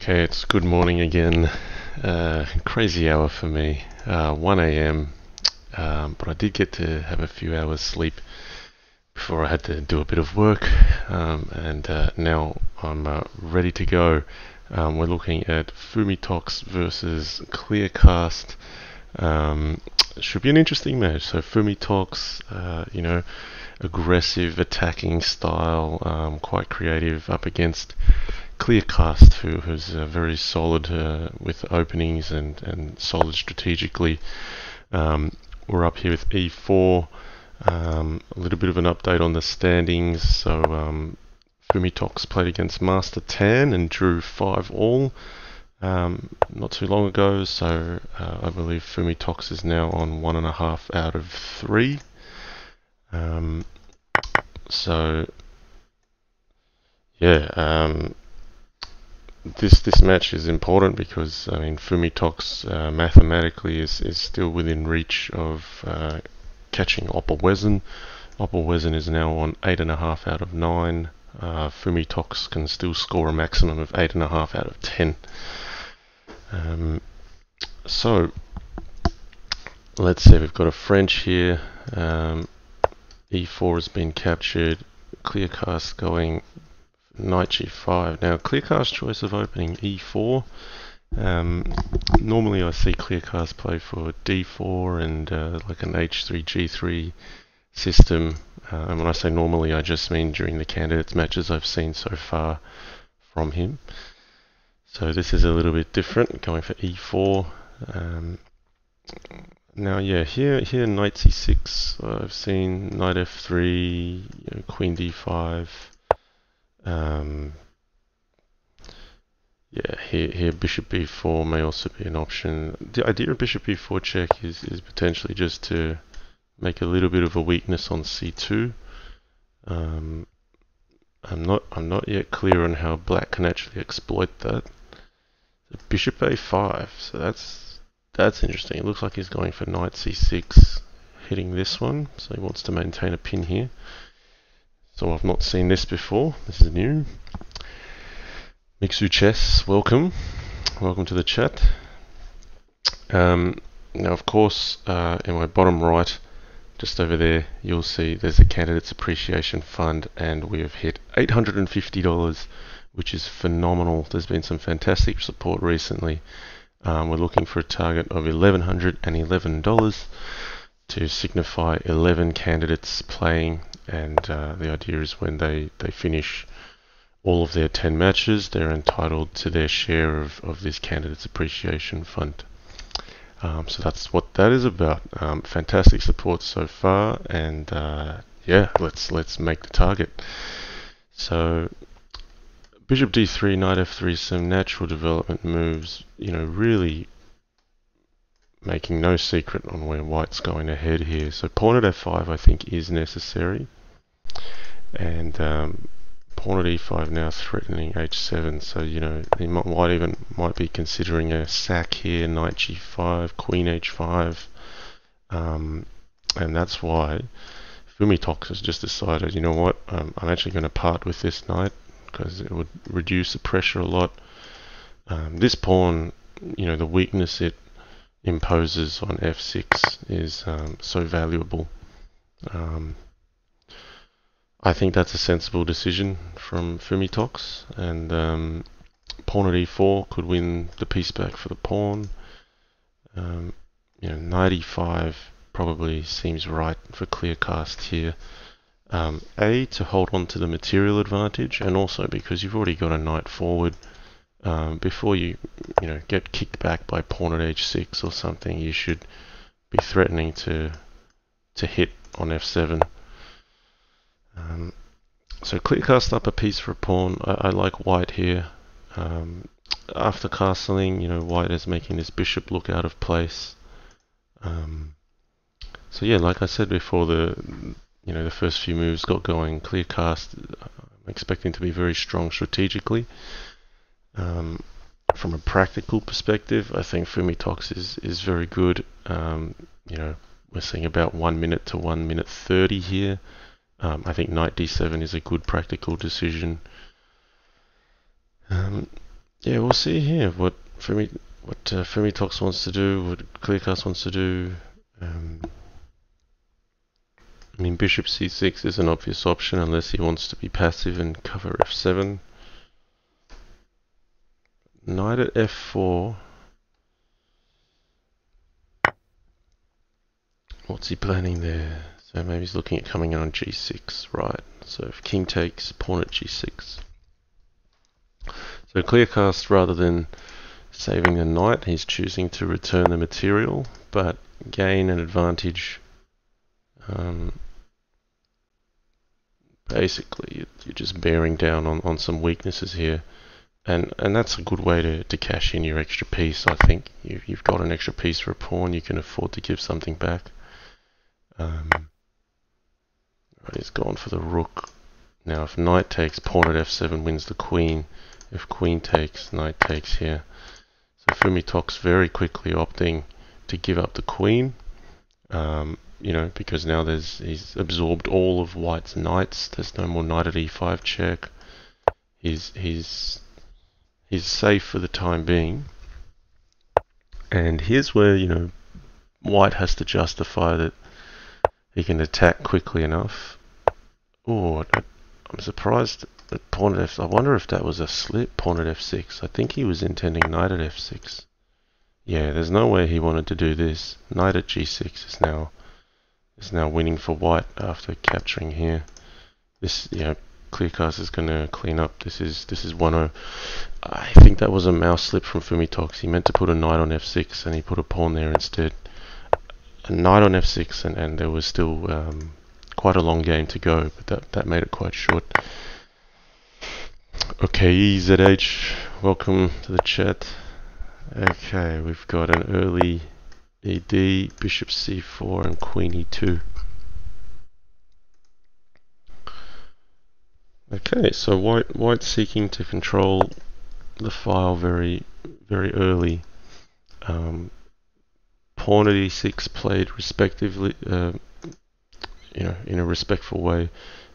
Okay, it's good morning again. Crazy hour for me, 1 a.m. But I did get to have a few hours sleep before I had to do a bit of work, and now I'm ready to go. We're looking at Fumitoks versus Kleerkast. Should be an interesting match. So Fumitoks, aggressive attacking style, quite creative up against Kleerkast, who's very solid with openings and solid strategically. We're up here with E4. A little bit of an update on the standings. So Fumitoks played against Master Tan and drew 5-all not too long ago. So I believe Fumitoks is now on 1.5 out of 3. So yeah. This match is important because Fumitoks mathematically is still within reach of catching Oppelwezen. Oppelwezen is now on 8.5 out of 9. Fumitoks can still score a maximum of 8.5 out of 10. So let's see, we've got a French here. E4 has been captured. Kleerkast going Knight G5. Now, Kleerkast's choice of opening E4. Normally I see Kleerkast play for D4 and like an H3, G3 system. And when I say normally, I just mean during the candidates matches I've seen so far from him. So this is a little bit different, going for E4. Now, yeah, here Knight C6. I've seen Knight F3, Queen D5. Yeah, here Bishop B4 may also be an option. The idea of Bishop B4 check is potentially just to make a little bit of a weakness on C2. I'm not yet clear on how Black can actually exploit that. So Bishop A5, so that's interesting. It looks like he's going for Knight C6, hitting this one. So he wants to maintain a pin here. So I've not seen this before. This is new. Mixu Chess, welcome to the chat. Now, of course, in my bottom right, just over there, you'll see there's a Candidates Appreciation Fund, and we have hit $850, which is phenomenal. There's been some fantastic support recently. We're looking for a target of $1,111 to signify 11 candidates playing. And the idea is when they finish all of their 10 matches, they're entitled to their share of this Candidates Appreciation Fund. So that's what that is about. Fantastic support so far, and yeah, let's make the target. So Bishop D3, Knight F3, some natural development moves. Really making no secret on where White's going ahead here. So pawn at F5 I think is necessary. And pawn at E5 now threatening H7. So, White might be considering a sack here, Knight G5, Queen H5. And that's why Fumitoks has just decided, you know what, I'm actually going to part with this knight because it would reduce the pressure a lot. This pawn, the weakness it imposes on F6 is so valuable. I think that's a sensible decision from Fumitoks, and pawn at E4 could win the piece back for the pawn. Knight E5 probably seems right for Kleerkast here. To hold on to the material advantage, and also because you've already got a knight forward. Before you get kicked back by pawn at H6 or something, you should be threatening to hit on F7. So Kleerkast up a piece for a pawn. I like White here. After castling, White is making this bishop look out of place. So yeah, like I said before, the first few moves got going. Kleerkast, I'm expecting to be very strong strategically. From a practical perspective, I think Fumitoks is very good. We're seeing about 1 minute to 1 minute 30 here. I think Knight D7 is a good practical decision. yeah, we'll see here what Fumitoks wants to do, what Kleerkast wants to do. I mean, bishop c6 is an obvious option unless he wants to be passive and cover f7. Knight at f4. What's he planning there? So maybe he's looking at coming in on g6, right? So if king takes, pawn at g6. So Kleerkast, rather than saving the knight, he's choosing to return the material, but gain an advantage. Basically, you're just bearing down on some weaknesses here. And that's a good way to cash in your extra piece, I think. You've got an extra piece for a pawn, you can afford to give something back. Right, he's gone for the rook. Now if knight takes, pawn at f7 wins the queen. If queen takes, knight takes here. So Fumitoks very quickly opting to give up the queen. You know, because now he's absorbed all of white's knights. There's no more knight at e5 check. He's safe for the time being. And here's where, you know, white has to justify that he can attack quickly enough. Oh, I'm surprised at pawn at f. I wonder if that was a slip. Pawn at f6. I think he was intending knight at f6. Yeah, there's no way he wanted to do this. Knight at g6 is now winning for white after capturing here. This, you know, Kleerkast is going to clean up. This is 1-0. I think that was a mouse slip from Fumitoks. He meant to put a knight on f6 and he put a pawn there instead. A knight on f6 and there was still quite a long game to go, but that made it quite short. Okay, EZH, welcome to the chat. Okay, we've got an early ED, bishop c4 and queen e2. Okay, so white's seeking to control the file very early. Pawn at e6 played respectively, you know, in a respectful way.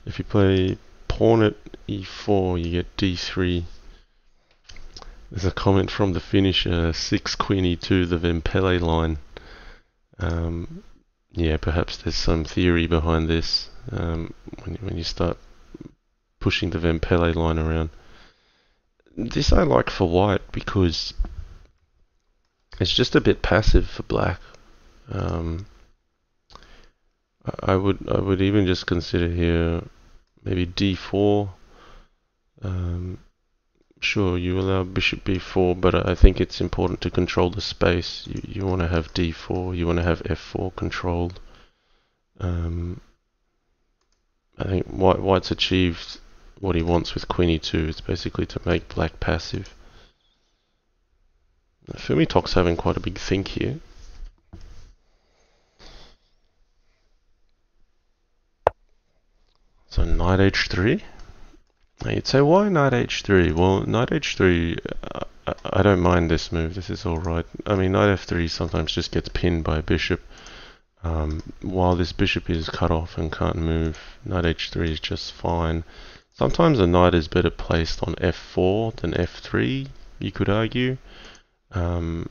If you play pawn at e4, you get d3. There's a comment from the finisher, 6 queen e2, the Vempele line. Yeah, perhaps there's some theory behind this when you start pushing the Vempele line around. This I like for white because it's just a bit passive for black. I would even just consider here maybe d4. Sure, you allow bishop b4, but I think it's important to control the space. You want to have d4, you want to have f4 controlled. I think white's achieved what he wants with queen e2. It's basically to make black passive. Fumitoks having quite a big think here. So knight h3. Now you'd say, why knight h3? Well, knight h3, I don't mind this move. This is alright. I mean, knight f3 sometimes just gets pinned by a bishop. While this bishop is cut off and can't move, knight h3 is just fine. Sometimes a knight is better placed on f4 than f3, you could argue. And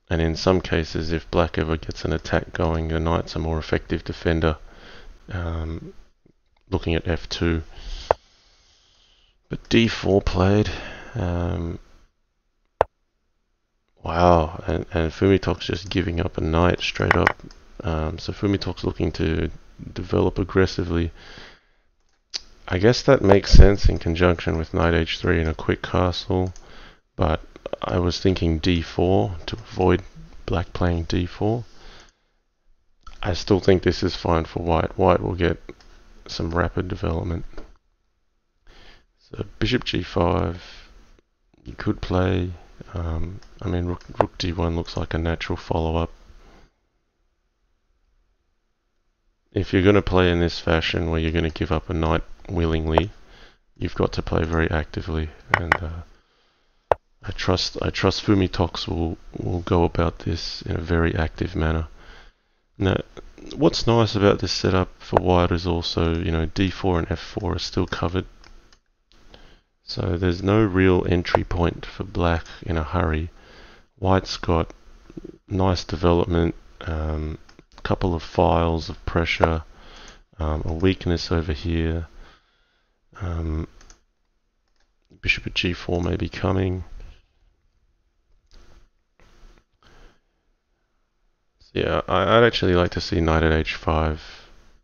in some cases, if black ever gets an attack going, the knight's a more effective defender. Looking at f2. But d4 played. Wow, and Fumitoks just giving up a knight straight up. So Fumitoks looking to develop aggressively. I guess that makes sense in conjunction with knight h3 and a quick castle, but I was thinking d4 to avoid black playing d4. I still think this is fine for white. White will get some rapid development. So bishop g5, you could play. I mean, rook d1 looks like a natural follow-up. If you're going to play in this fashion where you're going to give up a knight willingly, you've got to play very actively, and I trust Fumitoks will go about this in a very active manner. Now, what's nice about this setup for white is also, you know, d4 and f4 are still covered. So there's no real entry point for black in a hurry. White's got nice development, couple of files of pressure, a weakness over here. Bishop at g4 may be coming. So yeah, I'd actually like to see knight at h5,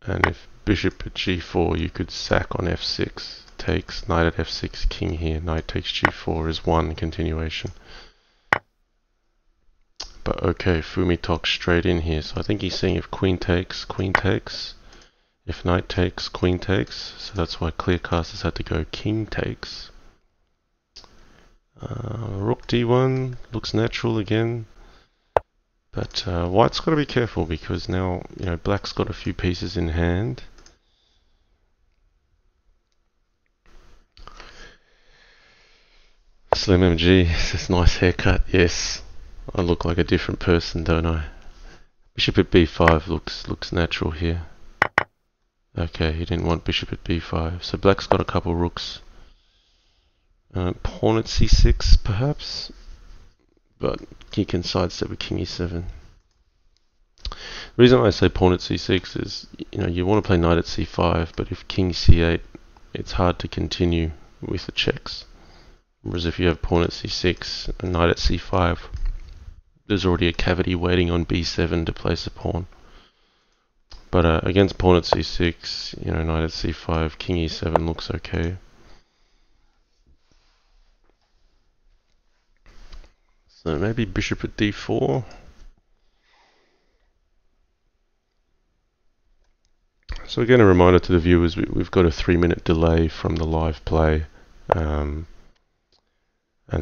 and if bishop at g4, you could sack on f6. Takes, knight at f6, king here, knight takes g4 is one continuation. But okay, Fumitoks straight in here, so I think he's saying if queen takes, if knight takes, queen takes, so that's why Kleerkast has had to go king takes. Rook d1 looks natural again, but white's got to be careful because now, you know, black's got a few pieces in hand. Slim MG says nice haircut. Yes, I look like a different person, don't I? Bishop at b5 looks natural here. Okay, he didn't want bishop at b5, so black's got a couple rooks. Pawn at c6 perhaps, but he can sidestep with king e7. The reason why I say pawn at c6 is, you know, you want to play knight at c5, but if king c8, it's hard to continue with the checks. Whereas if you have pawn at c6 and knight at c5, there's already a cavity waiting on b7 to place a pawn. But against pawn at c6, you know, knight at c5, king e7 looks okay. So maybe bishop at d4. So again, a reminder to the viewers, we've got a 3-minute delay from the live play, and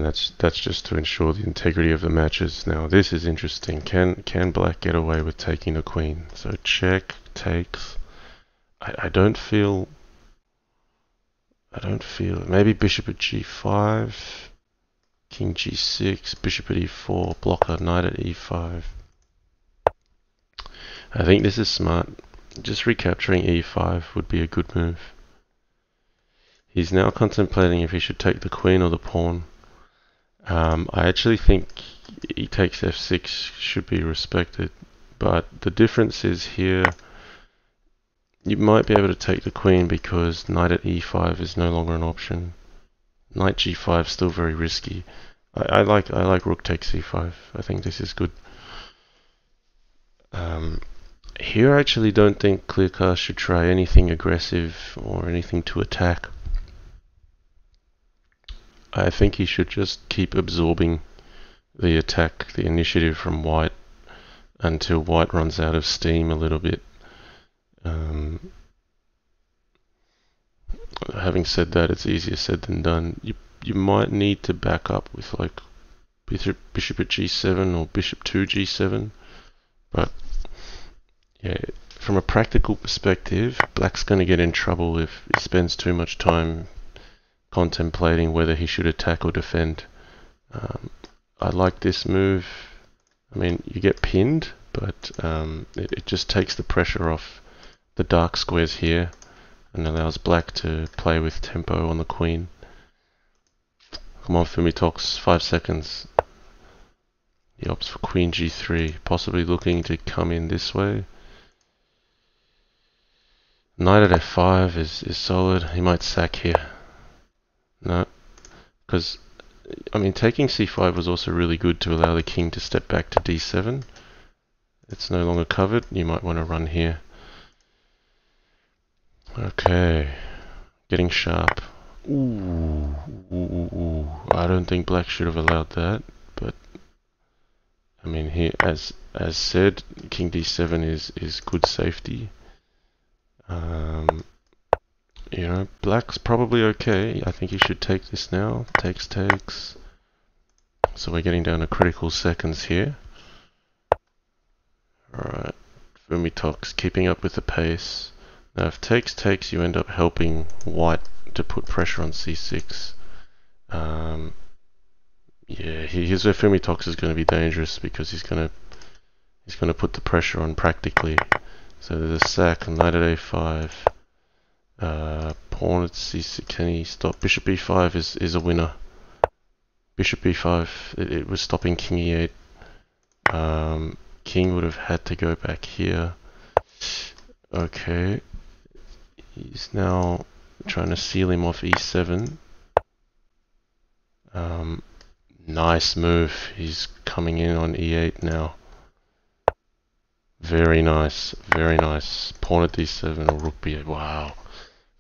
that's just to ensure the integrity of the matches. Now this is interesting. Can black get away with taking the queen? So check, takes. I don't feel it. Maybe bishop at g5, king g6, bishop at e4, blocker, knight at e5. I think this is smart. Just recapturing e5 would be a good move. He's now contemplating if he should take the queen or the pawn. I actually think he takes f6 should be respected, but the difference is here you might be able to take the queen because knight at e5 is no longer an option. Knight g5 is still very risky. I like rook takes e5. I think this is good. Here I actually don't think Kleerkast should try anything aggressive or anything to attack. I think he should just keep absorbing the attack, the initiative from white until white runs out of steam a little bit. Having said that, it's easier said than done. You might need to back up with like bishop at g7 or bishop to g7, but yeah, from a practical perspective, black's going to get in trouble if he spends too much time contemplating whether he should attack or defend. I like this move. I mean, you get pinned, but it just takes the pressure off the dark squares here and allows black to play with tempo on the queen. Come on, Fumitoks, 5 seconds. He opts for queen g3, possibly looking to come in this way. Knight at f5 is solid. He might sack here. No, because I mean taking c5 was also really good to allow the king to step back to d7. It's no longer covered. You might want to run here. Okay, getting sharp. Ooh, I don't think black should have allowed that, but I mean here, as said, king d7 is good safety. You know, black's probably okay. I think he should take this now. Takes. So we're getting down to critical seconds here. Alright, Fumitoks keeping up with the pace. Now if takes, you end up helping white to put pressure on c6. Yeah, here's where Fumitoks is going to be dangerous because he's going to put the pressure on practically. So there's a sack, knight at a5. Pawn at c6. Can he stop? Bishop b5 is a winner. Bishop b5. It was stopping king e8. King would have had to go back here. Okay. He's now trying to seal him off e7. Nice move. He's coming in on e8 now. Very nice. Very nice. Pawn at d7 or rook b8. Wow.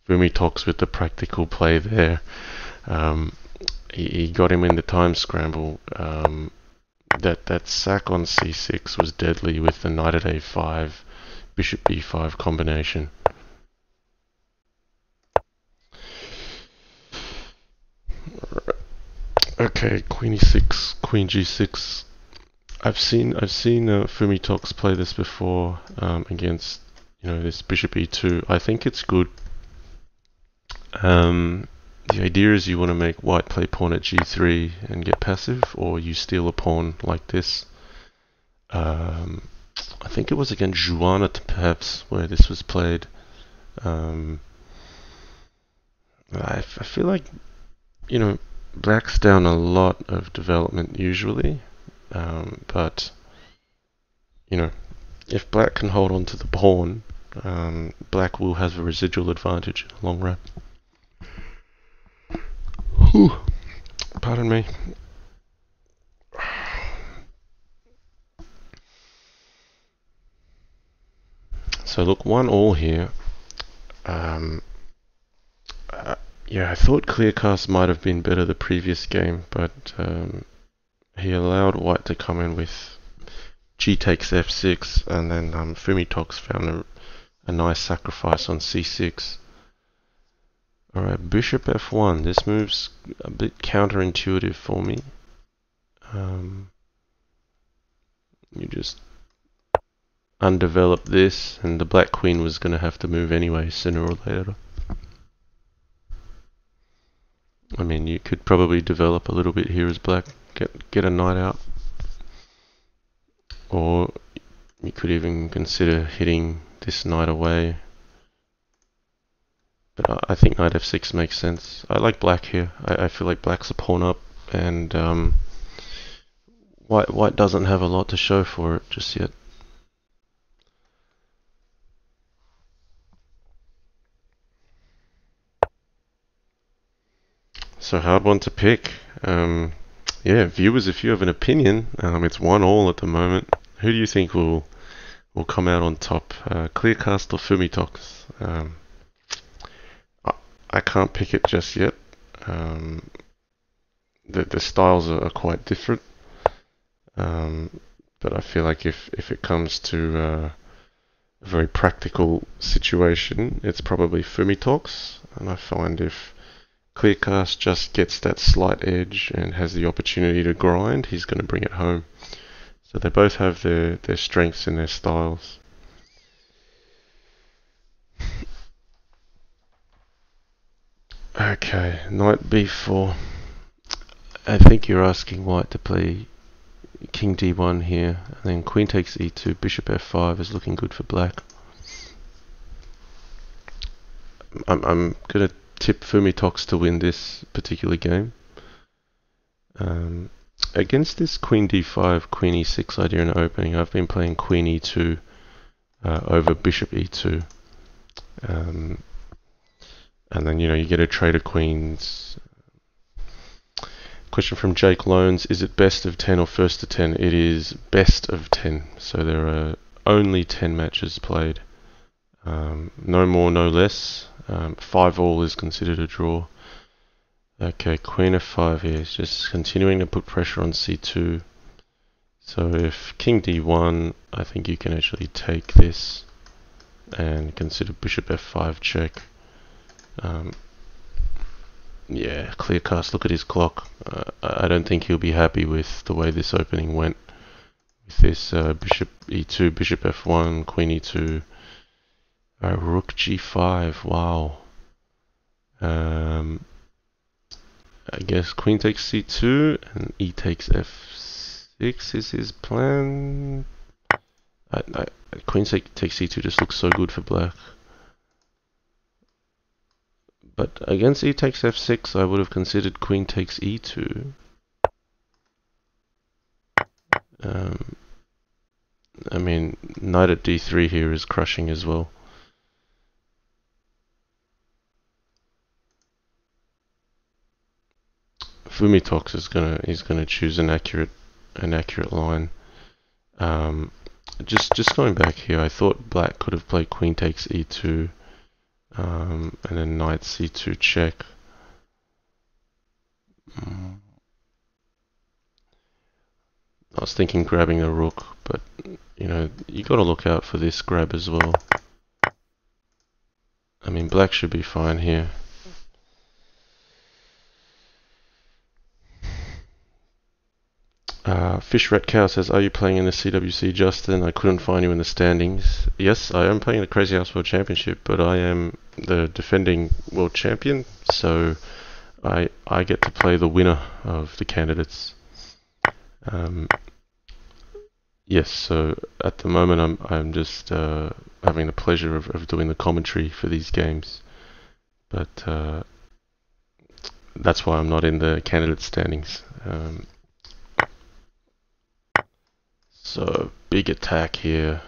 Fumitoks with the practical play there. He got him in the time scramble. That sack on c6 was deadly with the knight at a5, bishop b5 combination. Okay, queen e6, queen g6. I've seen Fumitoks play this before against this bishop e2. I think it's good. The idea is you want to make white play pawn at g3 and get passive, or you steal a pawn like this. I think it was against Joanna perhaps where this was played. I feel like black's down a lot of development usually, but if black can hold on to the pawn, black will have a residual advantage in the long run. Whew. Pardon me. So look, 1-1 here. Yeah, I thought Kleerkast might have been better the previous game, but he allowed white to come in with g takes f6, and then Fumitoks found a nice sacrifice on c6. Alright, bishop f1. This move's a bit counterintuitive for me. You just undevelop this, and the black queen was going to have to move anyway, sooner or later. I mean, you could probably develop a little bit here as black, get a knight out. Or you could even consider hitting this knight away. But I think knight f6 makes sense. I like black here. I feel like black's a pawn up, and white doesn't have a lot to show for it just yet. So hard one to pick. Yeah, viewers, if you have an opinion, it's 1-1 at the moment. Who do you think will come out on top? Kleerkast or Fumitoks? I can't pick it just yet. The styles are quite different. But I feel like if it comes to a very practical situation, it's probably Fumitoks. And I find if Kleerkast just gets that slight edge and has the opportunity to grind, he's going to bring it home. So they both have their strengths and their styles. Okay, knight b4. I think you're asking white to play king d1 here, and then queen takes e2, bishop f5 is looking good for black. I'm going to tip Fumitoks to win this particular game. Against this queen d5, queen e6 idea in the opening, I've been playing queen e2 over bishop e2. And then, you get a trade of queens. Question from Jake Loans, is it best of 10 or first to 10? It is best of 10. So there are only 10 matches played. No more, no less. 5-all is considered a draw. Okay, queen f5 here is just continuing to put pressure on c2. So if king d1, I think you can actually take this and consider bishop f5 check. Yeah, Kleerkast, look at his clock. I don't think he'll be happy with the way this opening went. With this bishop e2, bishop f1, queen e2, rook g5, wow. I guess queen takes c2 and e takes f6 is his plan. Queen takes c2 just looks so good for black. But against e takes f6, I would have considered queen takes e2. I mean, knight at d3 here is crushing as well. Fumitoks is gonna choose an accurate line. Just going back here, I thought black could have played queen takes e2, and then knight c2 check. I was thinking grabbing a rook, but you know, you got to look out for this grab as well. I mean, black should be fine here. Fish Rat Cow says, are you playing in the CWC, Justin? I couldn't find you in the standings. Yes, I am playing the Crazy House World Championship, but I am the defending world champion, so I get to play the winner of the candidates. Yes, so at the moment I'm just having the pleasure of doing the commentary for these games, but that's why I'm not in the candidate standings. So big attack here.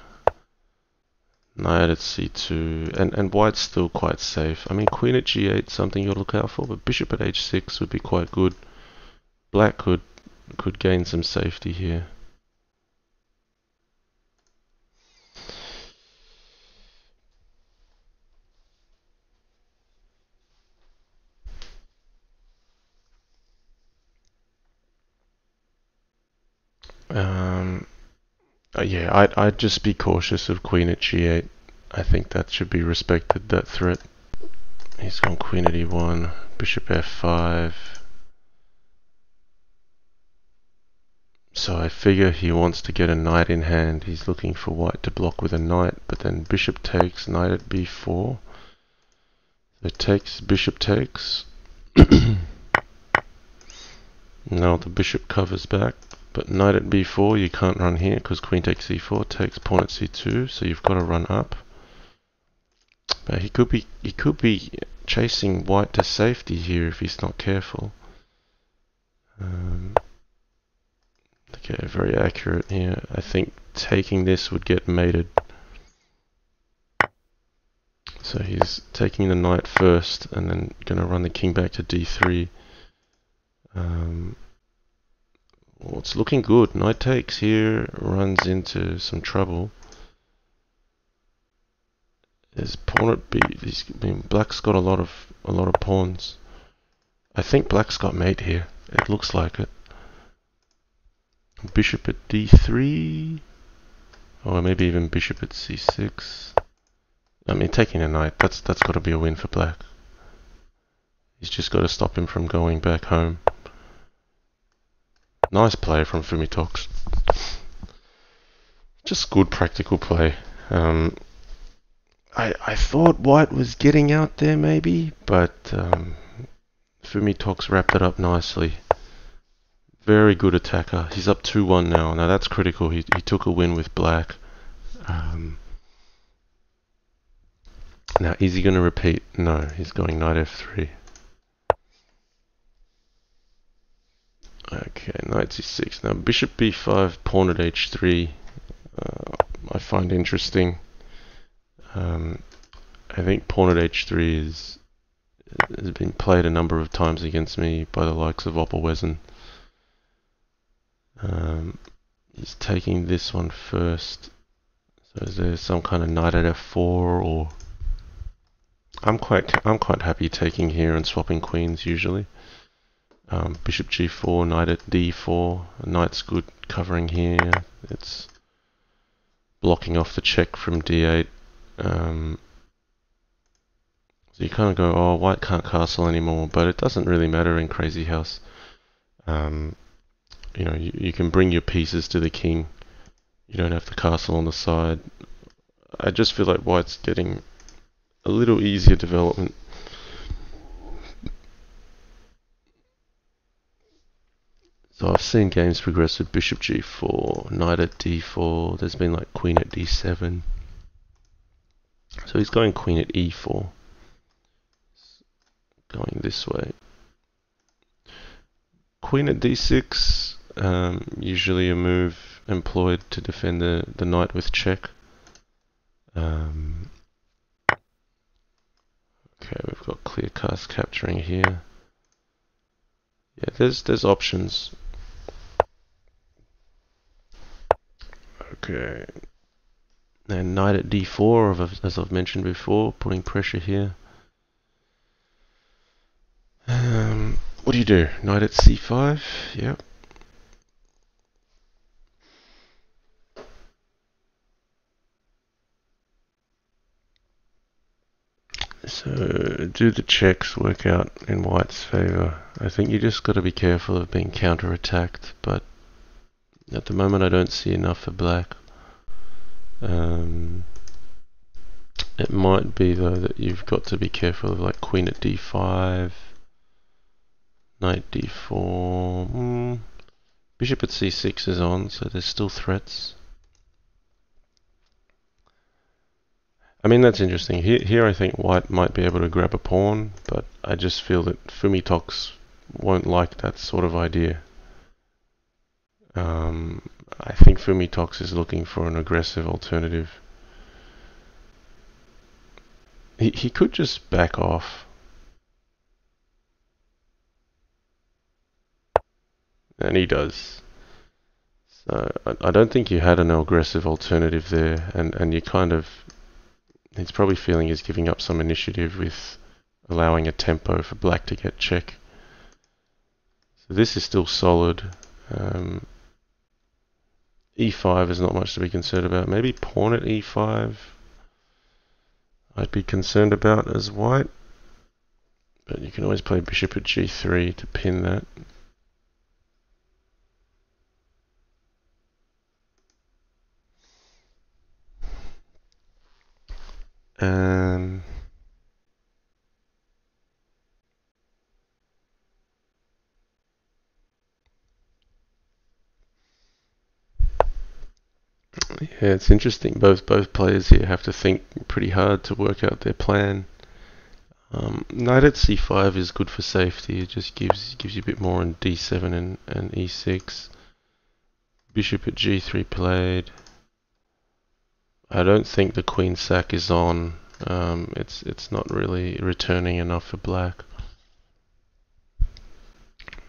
Knight at c2, and white's still quite safe. I mean, queen at g8 something you'll look out for, but bishop at h6 would be quite good. Black could gain some safety here. Yeah, I'd just be cautious of queen at g8. I think that should be respected, that threat. He's gone queen at e1, bishop f5. So I figure he wants to get a knight in hand. He's looking for white to block with a knight, but then bishop takes, knight at b4. So takes, bishop takes. Now the bishop covers back. But knight at b4, you can't run here because queen takes c4, takes pawn at c2, so you've got to run up. But he could be chasing white to safety here if he's not careful. Okay, very accurate here. I think taking this would get mated. So he's taking the knight first and then going to run the king back to d3. Well, it's looking good. Knight takes here, runs into some trouble. There's pawn at b. I mean, black's got a lot of pawns. I think black's got mate here. It looks like it. Bishop at d3, or maybe even bishop at c6. I mean, taking a knight. That's got to be a win for black. He's just got to stop him from going back home. Nice play from Fumitoks. Just good practical play. I thought white was getting out there maybe, but Fumitoks wrapped it up nicely. Very good attacker. He's up 2-1 now. Now that's critical. He took a win with black. Now is he going to repeat? No, he's going knight f3. Okay, knight c6. Now bishop b5, pawn at h3. I find interesting. I think pawn at h3 has been played a number of times against me by the likes of Oppelwesen. He's taking this one first. So is there some kind of knight at f4, or I'm quite happy taking here and swapping queens usually. Bishop g4, knight at d4. Knight's good covering here. It's blocking off the check from d8. So you kind of go, oh, white can't castle anymore, but it doesn't really matter in Crazy House. You know, you can bring your pieces to the king. You don't have to castle on the side. I just feel like white's getting a little easier development. So I've seen games progress with bishop g4, knight at d4, there's been like queen at d7. So he's going queen at e4. going this way. Queen at d6, usually a move employed to defend the knight with check. Okay, we've got Kleerkast capturing here. Yeah, there's options. Okay. And knight at d4, as I've mentioned before, putting pressure here. What do you do? Knight at c5? Yep. So, do the checks work out in white's favour? I think you just got to be careful of being counter-attacked, but at the moment I don't see enough for black. It might be though that you've got to be careful of like queen at d5, knight d4, bishop at c6 is on, so there's still threats. I mean, that's interesting. Here I think white might be able to grab a pawn, but I just feel that Fumitoks won't like that sort of idea. I think Fumitoks is looking for an aggressive alternative. He could just back off. And he does. So I don't think you had an aggressive alternative there, and you kind of... He's probably feeling he's giving up some initiative with allowing a tempo for black to get check. So this is still solid. E5 is not much to be concerned about. Maybe pawn at E5 I'd be concerned about as white. But you can always play bishop at G3 to pin that. Yeah, it's interesting. Both players here have to think pretty hard to work out their plan. Knight at C5 is good for safety. It just gives you a bit more on D7 and E6. Bishop at G3 played. I don't think the queen sack is on. It's not really returning enough for black.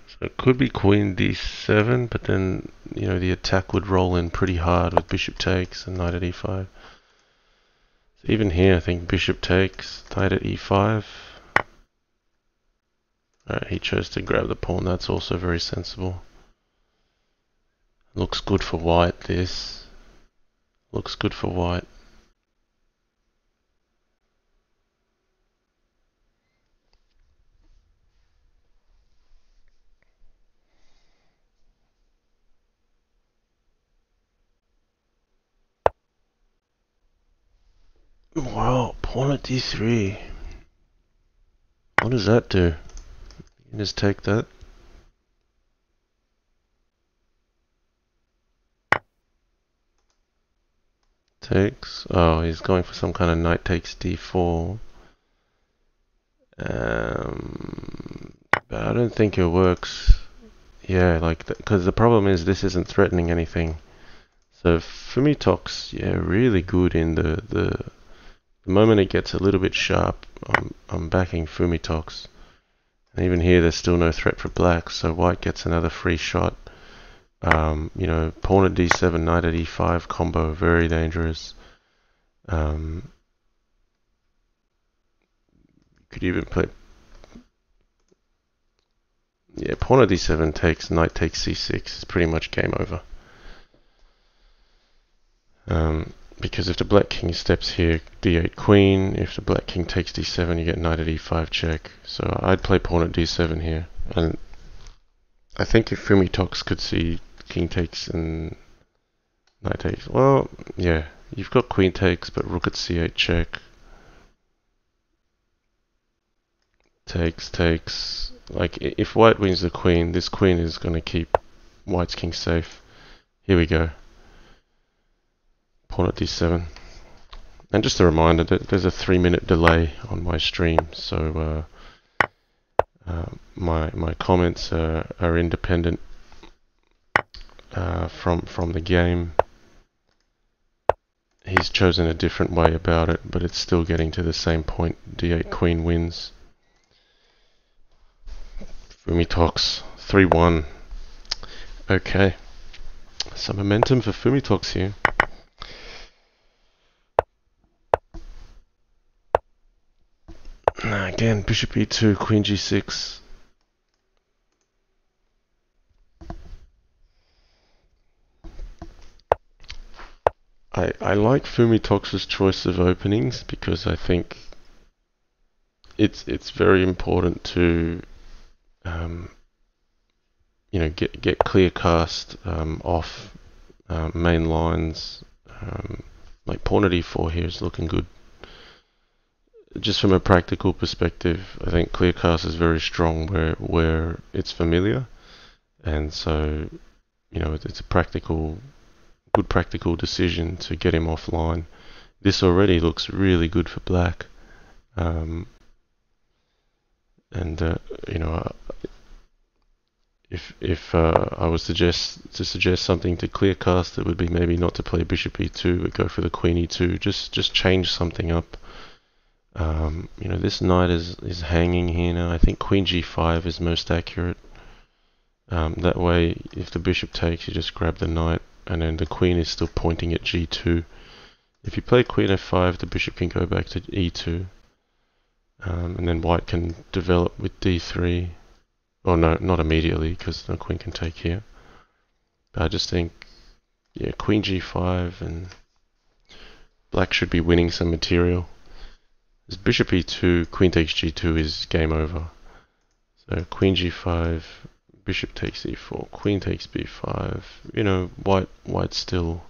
So it could be queen D7, but then the attack would roll in pretty hard with bishop takes and knight at E5. So even here, I think bishop takes, knight at E5. Alright, he chose to grab the pawn. That's also very sensible. Looks good for white, this. Looks good for white. Wow, pawn at D3. What does that do? You can just take that. Takes. Oh, he's going for some kind of knight takes D4. But I don't think it works. Yeah, because the problem is this isn't threatening anything. So Fumitoks, yeah, really good in the moment it gets a little bit sharp. I'm backing Fumitoks. And even here, there's still no threat for black, so white gets another free shot. Pawn at D7, knight at E5 combo, very dangerous. You could even play... Yeah, pawn at D7 takes, knight takes C6. It's pretty much game over. Because if the black king steps here, D8 queen. If the black king takes D7, you get knight at E5 check. So I'd play pawn at D7 here. And I think if Fumitoks could see king takes and knight takes, well, yeah, you've got queen takes, but rook at C8 check. Takes. Like, if white wins the queen, this queen is going to keep white's king safe. Here we go. Pawn at D7. And just a reminder that there's a 3-minute delay on my stream, so My comments are independent from the game. He's chosen a different way about it, but it's still getting to the same point. D8 Queen wins. Fumitoks 3-1. Okay, some momentum for Fumitoks here. Again, Bishop E2, Queen G6. I like Fumitoks' choice of openings because I think it's very important to get Kleerkast off main lines. Like pawn at e4 here is looking good. Just from a practical perspective, I think Kleerkast is very strong where it's familiar, and so it's a good practical decision to get him offline. This already looks really good for black, and if I was to suggest something to Kleerkast, it would be maybe not to play Bishop E2, but go for the Queen E2. Just change something up. This knight is hanging here now. I think Queen G5 is most accurate. That way, if the bishop takes, you just grab the knight, and then the queen is still pointing at G2. If you play Queen F5, the bishop can go back to E2, and then white can develop with D3. Oh no, not immediately, because the queen can take here. But I just think, yeah, Queen G5, and black should be winning some material. As Bishop E2, Queen takes G2 is game over. So Queen G5, Bishop takes E4, Queen takes B5. White's still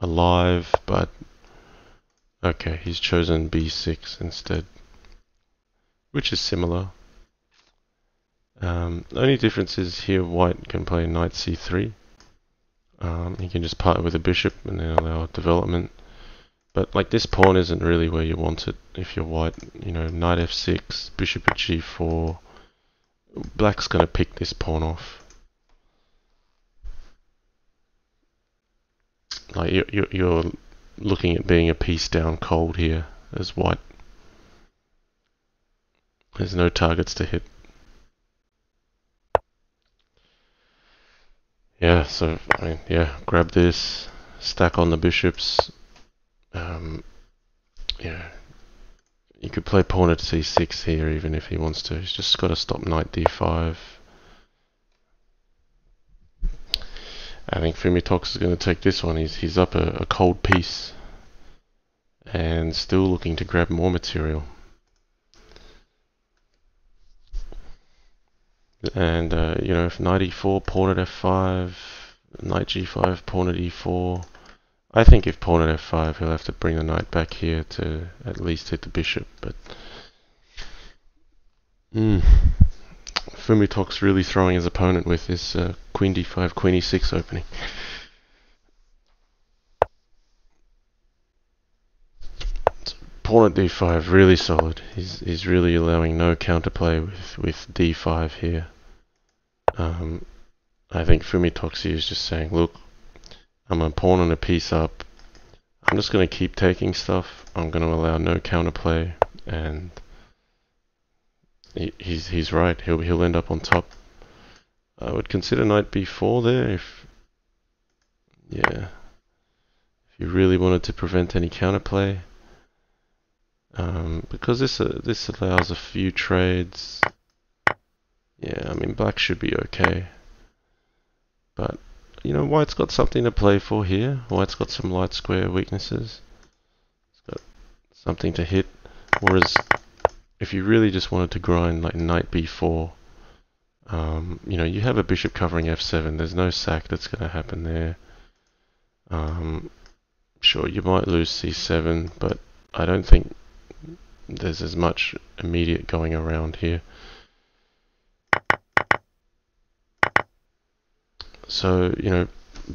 alive, but okay, he's chosen B6 instead, which is similar. The only difference is here white can play knight C3. He can just part with the bishop and then allow development. But like this pawn isn't really where you want it if you're white. Knight F6, bishop at G4. Black's gonna pick this pawn off. Like you're looking at being a piece down cold here as white. There's no targets to hit. Yeah, so grab this, stack on the bishops. You could play pawn at C6 here even if he wants to. He's just got to stop knight D5. I think Fumitoks is going to take this one. He's up a cold piece and still looking to grab more material. And if knight E4, pawn at F5, knight G5, pawn at E4. I think if pawn at F5, he'll have to bring the knight back here to at least hit the bishop. But Fumitoks really throwing his opponent with this Queen D5, Queen E6 opening. So pawn at D5, really solid. He's really allowing no counterplay with D5 here. I think Fumitoks is just saying, look, I'm a pawn and a piece up. I'm just going to keep taking stuff. I'm going to allow no counterplay, and he's right. He'll end up on top. I would consider knight b4 there if you really wanted to prevent any counterplay. Because this allows a few trades. Yeah, I mean black should be okay, but white's got something to play for here. White's got some light square weaknesses. It's got something to hit. Whereas if you really just wanted to grind like knight b4, you have a bishop covering f7. There's no sack that's going to happen there. Sure, you might lose c7, but I don't think there's as much immediate going around here. So,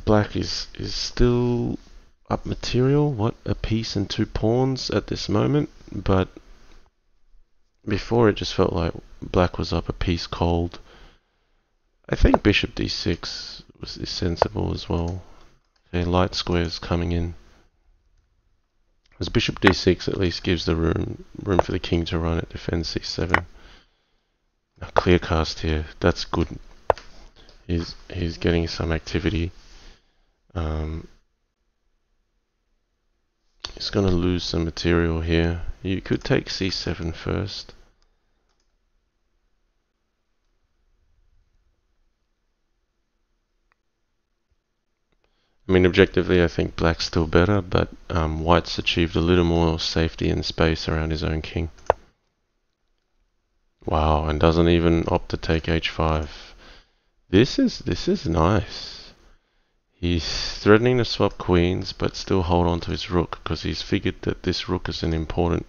black is still up material, what, a piece and 2 pawns at this moment, but before it just felt like black was up a piece cold. I think bishop d6 is sensible as well. Okay, light squares coming in. As bishop d6 at least gives the room for the king to run. It defends c7. Now Kleerkast here, that's good. He's getting some activity. He's going to lose some material here. You could take c7 first. I mean, objectively, I think black's still better, but white's achieved a little more safety and space around his own king. Wow, and doesn't even opt to take h5. This is nice. He's threatening to swap queens, but still hold on to his rook, because he's figured that this rook is an important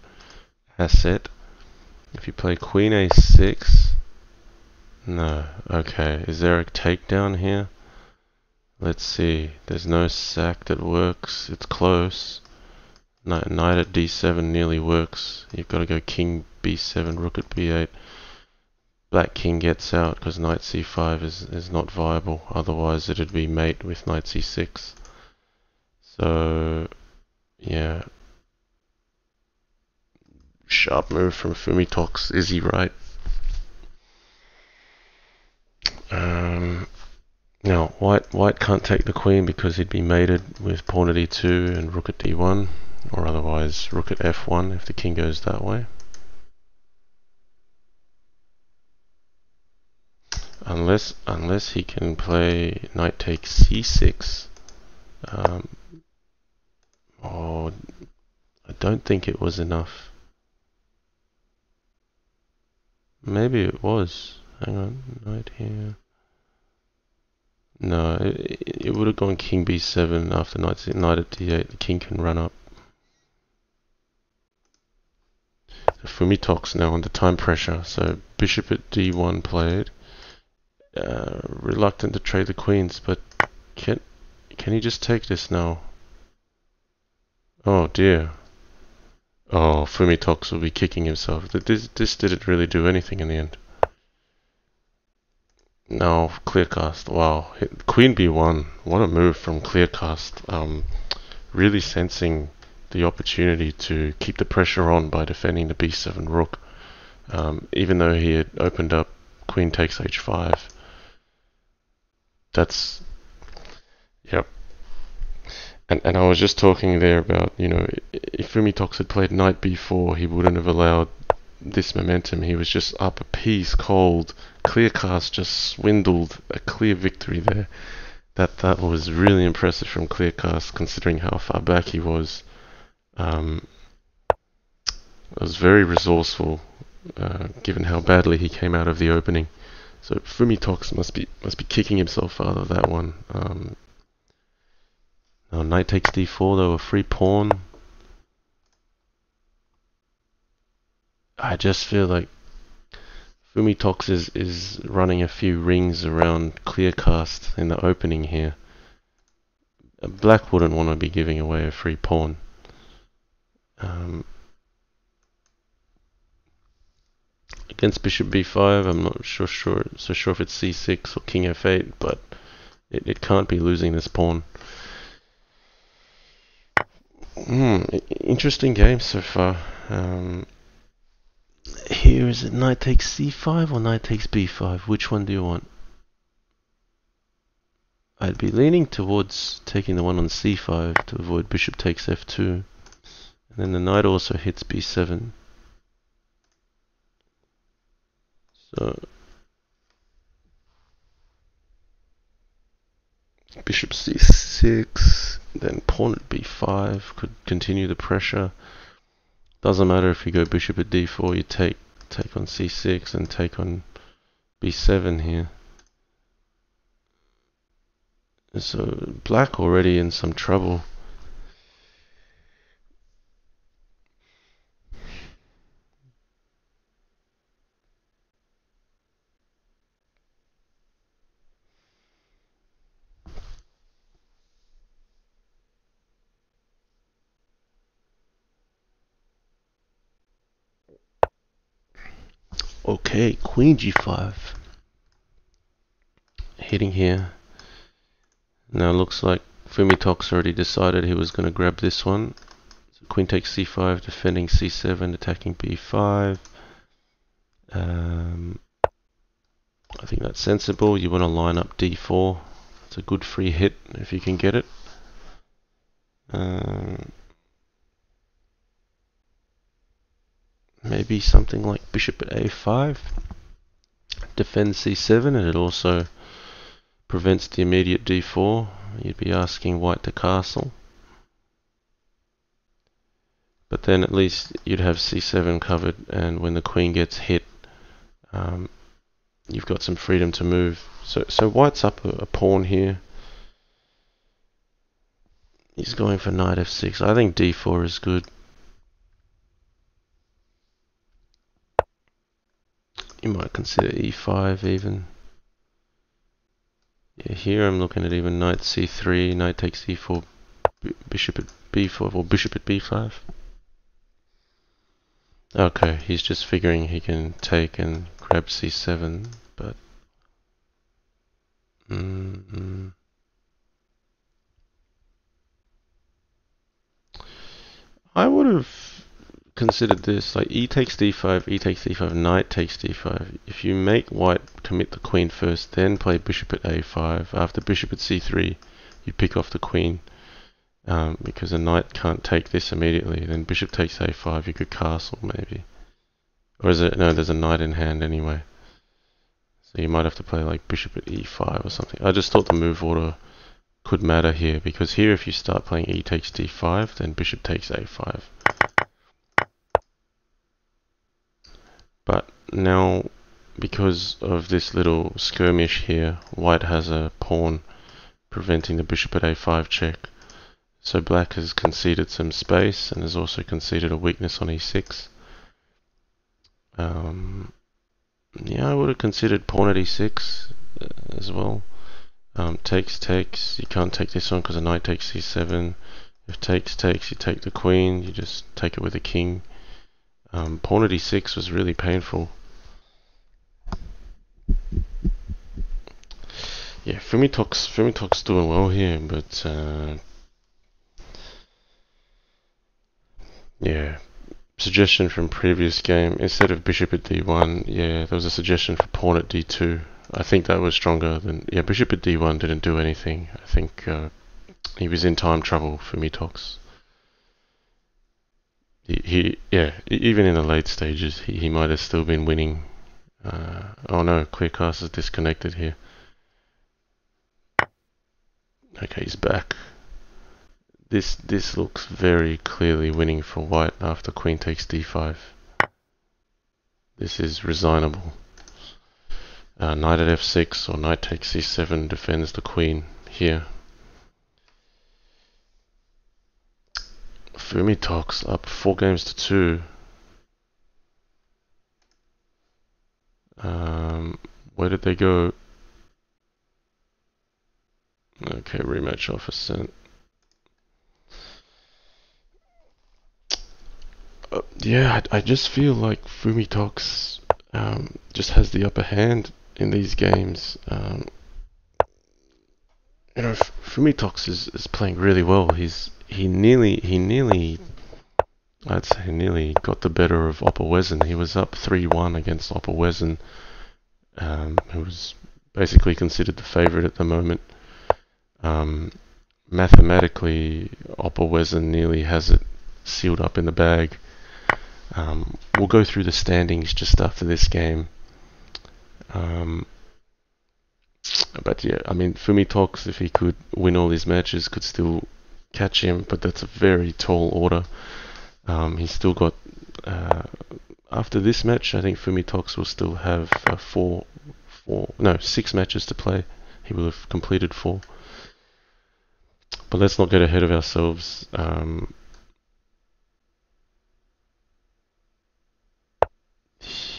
asset. If you play queen a6... No, okay. Is there a takedown here? Let's see. There's no sack that works. It's close. Knight at d7 nearly works. You've got to go king b7, rook at b8. Black king gets out because knight c5 is not viable. Otherwise it'd be mate with knight c6. So, yeah. Sharp move from Fumitoks. Is he right? Now, white can't take the queen because he'd be mated with pawn at e2 and rook at d1, or otherwise rook at f1 if the king goes that way. Unless he can play knight takes c6. Oh, I don't think it was enough. Maybe it was. Hang on, knight here. No, it would have gone king b7 after knight at d8. The king can run up. So Fumitoks now under time pressure. So bishop at d1 played. Reluctant to trade the queens, but can he just take this now? Oh dear. Oh, Fumitoks will be kicking himself. This didn't really do anything in the end. No, Kleerkast. Wow, queen b1. What a move from Kleerkast. Really sensing the opportunity to keep the pressure on by defending the b7 rook. Even though he had opened up queen takes h5. That's... Yep. And I was just talking there about, you know, if Fumitoks had played knight b4, he wouldn't have allowed this momentum. He was just up a piece cold. Kleerkast just swindled a clear victory there. That was really impressive from Kleerkast, considering how far back he was. It was very resourceful, given how badly he came out of the opening. So Fumitoks must be kicking himself out of that one. Now knight takes d4 though, a free pawn. I just feel like Fumitoks is running a few rings around Kleerkast in the opening here. Black wouldn't want to be giving away a free pawn. Against bishop b5, I'm not so sure if it's c6 or king f8, but it can't be losing this pawn. Interesting game so far. Here is it knight takes c5 or knight takes b5? Which one do you want? I'd be leaning towards taking the one on c5 to avoid bishop takes f2. And then the knight also hits b7. So bishop c6, then pawn at b5 could continue the pressure. Doesn't matter if you go bishop at d4, you take on c6 and take on b7 here. So black already in some trouble. Okay, queen g5. Hitting here. Now looks like Fumitoks already decided he was going to grab this one. So queen takes c5, defending c7, attacking b5. I think that's sensible. You want to line up d4. It's a good free hit if you can get it. Maybe something like bishop at a5. Defends c7, and it also prevents the immediate d4. You'd be asking white to castle. But then at least you'd have c7 covered, and when the queen gets hit, you've got some freedom to move. So white's up a pawn here. He's going for knight f6. I think d4 is good. You might consider e5 even. Yeah, here I'm looking at even knight c3, knight takes e4, bishop at b4, or bishop at b5. Okay, he's just figuring he can take and grab c7, but I would have considered this, like e takes d5, e takes d5, knight takes d5. If you make white commit the queen first, then play bishop at a5, after bishop at c3, you pick off the queen, because a knight can't take this immediately. Then bishop takes a5, you could castle maybe. Or is it, no, there's a knight in hand anyway. So you might have to play like bishop at e5 or something. I just thought the move order could matter here, because here if you start playing e takes d5, then bishop takes a5. But now, because of this little skirmish here, white has a pawn preventing the bishop at a5 check. So black has conceded some space and has also conceded a weakness on e6. Yeah, I would have considered pawn at e6 as well. Takes, you can't take this one because a knight takes c7. If takes, you take the queen, you just take it with a king. Pawn at e6 was really painful. Yeah, Fumitoks doing well here, but yeah. Suggestion from previous game, instead of bishop at d1, yeah, there was a suggestion for pawn at d2. I think that was stronger than, yeah, bishop at d1 didn't do anything. I think he was in time trouble for Fumitoks. Yeah, even in the late stages, he might have still been winning. Oh no, Kleerkast is disconnected here. Okay, he's back. This looks very clearly winning for white after queen takes d5. This is resignable. Knight at f6 or knight takes c7 defends the queen here. Fumitoks up 4 games to 2. Where did they go? Okay, rematch offer sent. Yeah, I just feel like Fumitoks just has the upper hand in these games. You know, Fumitoks is playing really well. He nearly, I'd say nearly got the better of Opperwesen. He was up 3-1 against Opperwesen, who was basically considered the favourite at the moment. Mathematically, Opperwesen nearly has it sealed up in the bag. We'll go through the standings just after this game. But yeah, I mean, Fumitoks, if he could win all his matches, could still catch him, but that's a very tall order. He's still got, after this match, I think Fumitoks will still have 6 matches to play. He will have completed 4. But let's not get ahead of ourselves.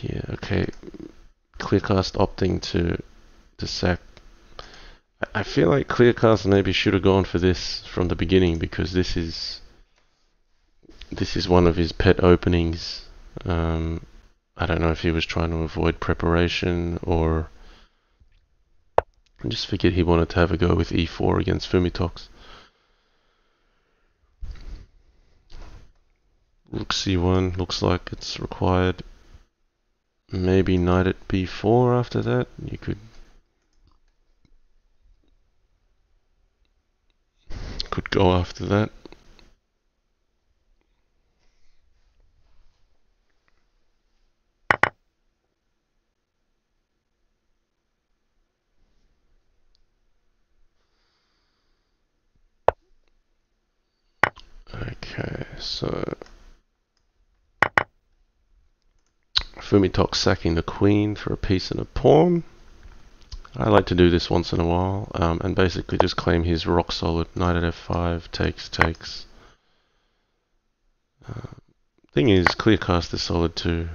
Yeah, okay. Kleerkast opting to sack. I feel like Kleerkast maybe should have gone for this from the beginning, because this is one of his pet openings. I I don't know if he was trying to avoid preparation, or I just figured he wanted to have a go with e4 against Fumitoks. Rook c1 looks like it's required. Maybe knight at b4 after that. You could go after that. Okay, so Fumitoks sacking the queen for a piece and a pawn. I like to do this once in a while, and basically just claim he's rock solid. Knight at f5, takes. Thing is, Kleerkast is solid too.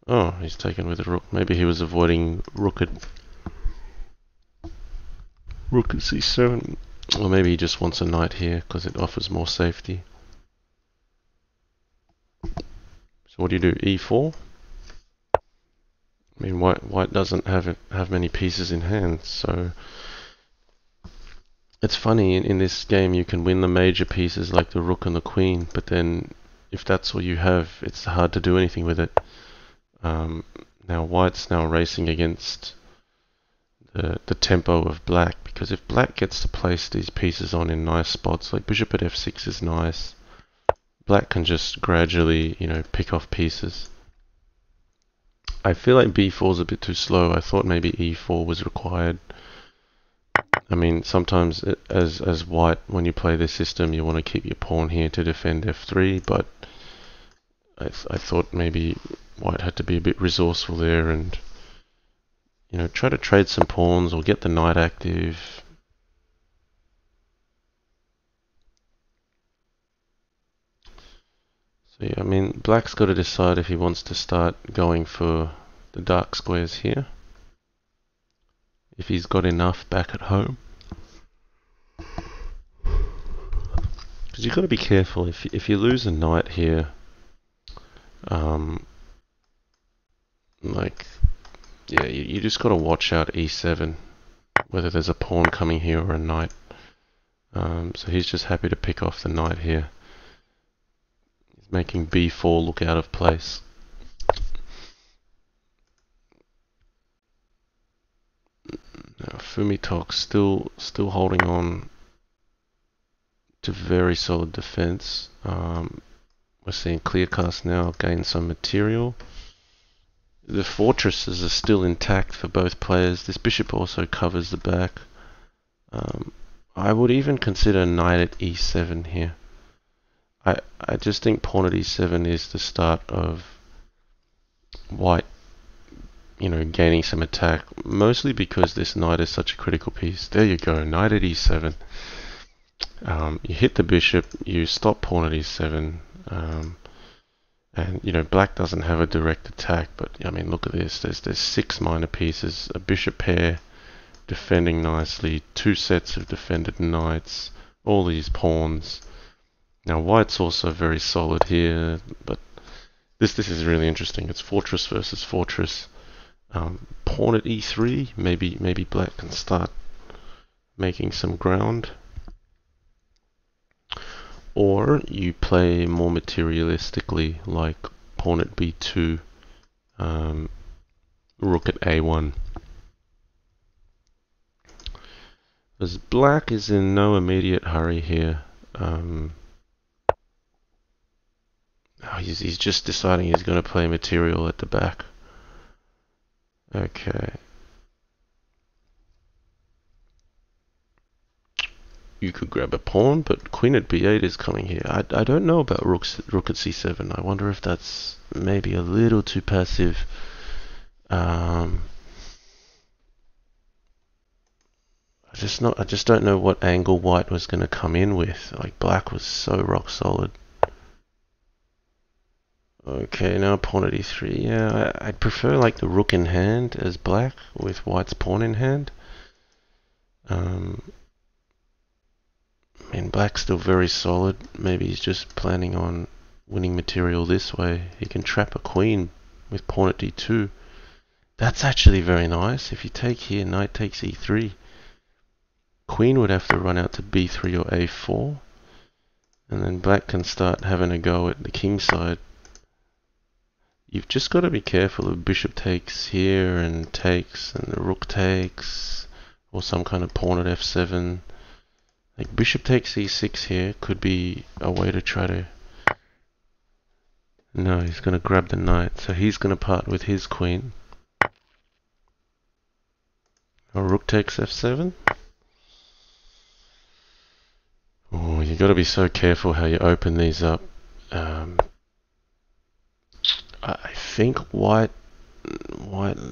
Oh, he's taken with a rook. Maybe he was avoiding rook at c7. Or maybe he just wants a knight here because it offers more safety. So what do you do? e4? I mean, white doesn't have many pieces in hand, so it's funny, in this game you can win the major pieces like the rook and the queen, but then if that's all you have, it's hard to do anything with it. Now white's now racing against the tempo of black, because if black gets to place these pieces on in nice spots, like bishop at f6 is nice, black can just gradually, pick off pieces. I feel like b4 is a bit too slow. I thought maybe e4 was required. I mean, sometimes as white, when you play this system, you want to keep your pawn here to defend f3, but I thought maybe white had to be a bit resourceful there and try to trade some pawns or get the knight active. So yeah, I mean, black's got to decide if he wants to start going for the dark squares here, if he's got enough back at home. Because you've got to be careful. If you lose a knight here, you just got to watch out e7, whether there's a pawn coming here or a knight. So he's just happy to pick off the knight here. He's making b4 look out of place. Now Fumitoks still holding on to very solid defense. We're seeing Kleerkast now gain some material. The fortresses are still intact for both players. This bishop also covers the back. I would even consider knight at e7 here. I just think pawn at e7 is the start of white, gaining some attack, mostly because this knight is such a critical piece. There you go, knight at e7. You hit the bishop, you stop pawn at e7, and black doesn't have a direct attack, but I mean, look at this. There's 6 minor pieces, a bishop pair defending nicely, 2 sets of defended knights, all these pawns. Now white's also very solid here, but this is really interesting. It's fortress versus fortress. Pawn at e3, maybe black can start making some ground. Or you play more materialistically, like pawn at b2, rook at a1. As black is in no immediate hurry here. He's just deciding he's going to play material at the back. Okay. You could grab a pawn, but queen at b8 is coming here. I don't know about rook at c7. I wonder if that's maybe a little too passive. I just don't know what angle white was going to come in with. Like, black was so rock solid. Okay, now pawn at e3. Yeah, I'd prefer like the rook in hand as black with white's pawn in hand. I mean, black's still very solid. Maybe he's just planning on winning material this way. He can trap a queen with pawn at d2. That's actually very nice. If you take here, knight takes e3. Queen would have to run out to b3 or a4. And then black can start having a go at the king side. You've just got to be careful of bishop takes here and takes, and the rook takes, or some kind of pawn at f7. Like bishop takes e6 here could be a way to try to... No, he's going to grab the knight, so he's going to part with his queen. Or rook takes f7. Oh, you got to be so careful how you open these up. I think white,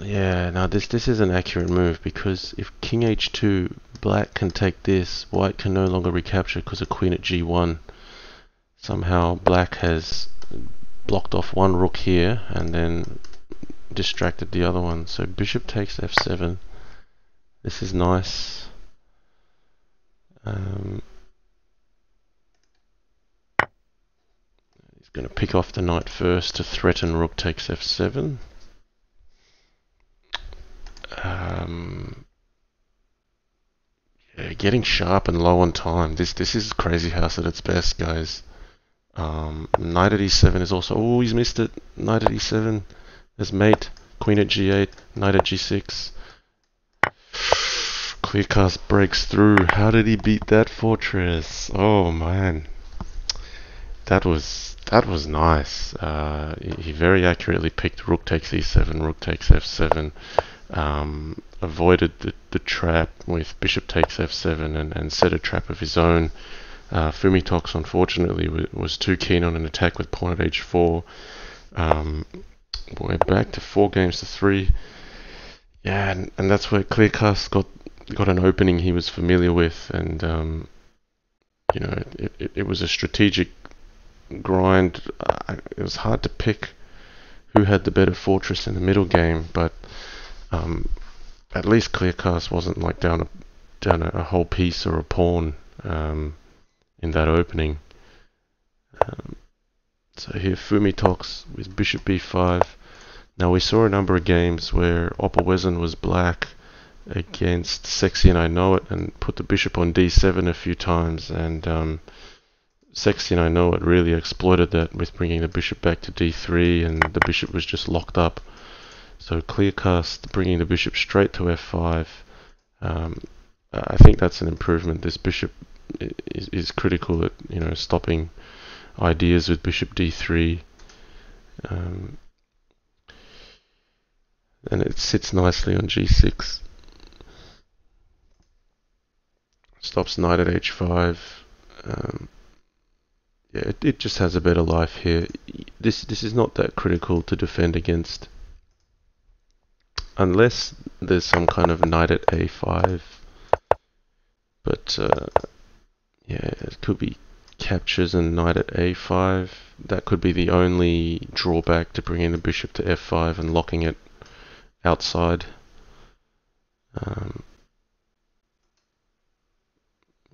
yeah, no, this is an accurate move, because if king h2, black can take this, white can no longer recapture because of queen at g1. Somehow black has blocked off one rook here and then distracted the other one. So bishop takes f7. This is nice. He's going to pick off the knight first to threaten rook takes f7. Yeah, getting sharp and low on time. This is crazy house at its best, guys. Knight at e7 is also... Oh, he's missed it. Knight at e7. There's mate. Queen at g8. Knight at g6. Kleerkast breaks through. How did he beat that fortress? Oh man, that was nice. He very accurately picked rook takes e7, rook takes f7. Avoided the trap with bishop takes f7 and set a trap of his own. Fumitoks unfortunately was too keen on an attack with pawn at h4. We're back to 4 games to 3. Yeah, and that's where Kleerkast got an opening he was familiar with, and you know, it was a strategic grind. It was hard to pick who had the better fortress in the middle game, but at least Kleerkast wasn't like down a whole piece or a pawn in that opening. So here Fumitoks with bishop b5. Now we saw a number of games where Opperwesen was black against Sexy and I Know It and put the bishop on d7 a few times, and Sexy and I Know It really exploited that with bringing the bishop back to d3, and the bishop was just locked up. So Kleerkast bringing the bishop straight to f5. I think that's an improvement. This bishop is critical at, you know, stopping ideas with bishop d3. And it sits nicely on g6. Stops knight at h5. Yeah, it just has a better life here. This is not that critical to defend against, unless there's some kind of knight at a5. But yeah, it could be captures and knight at a5. That could be the only drawback to bringing the bishop to f5 and locking it outside.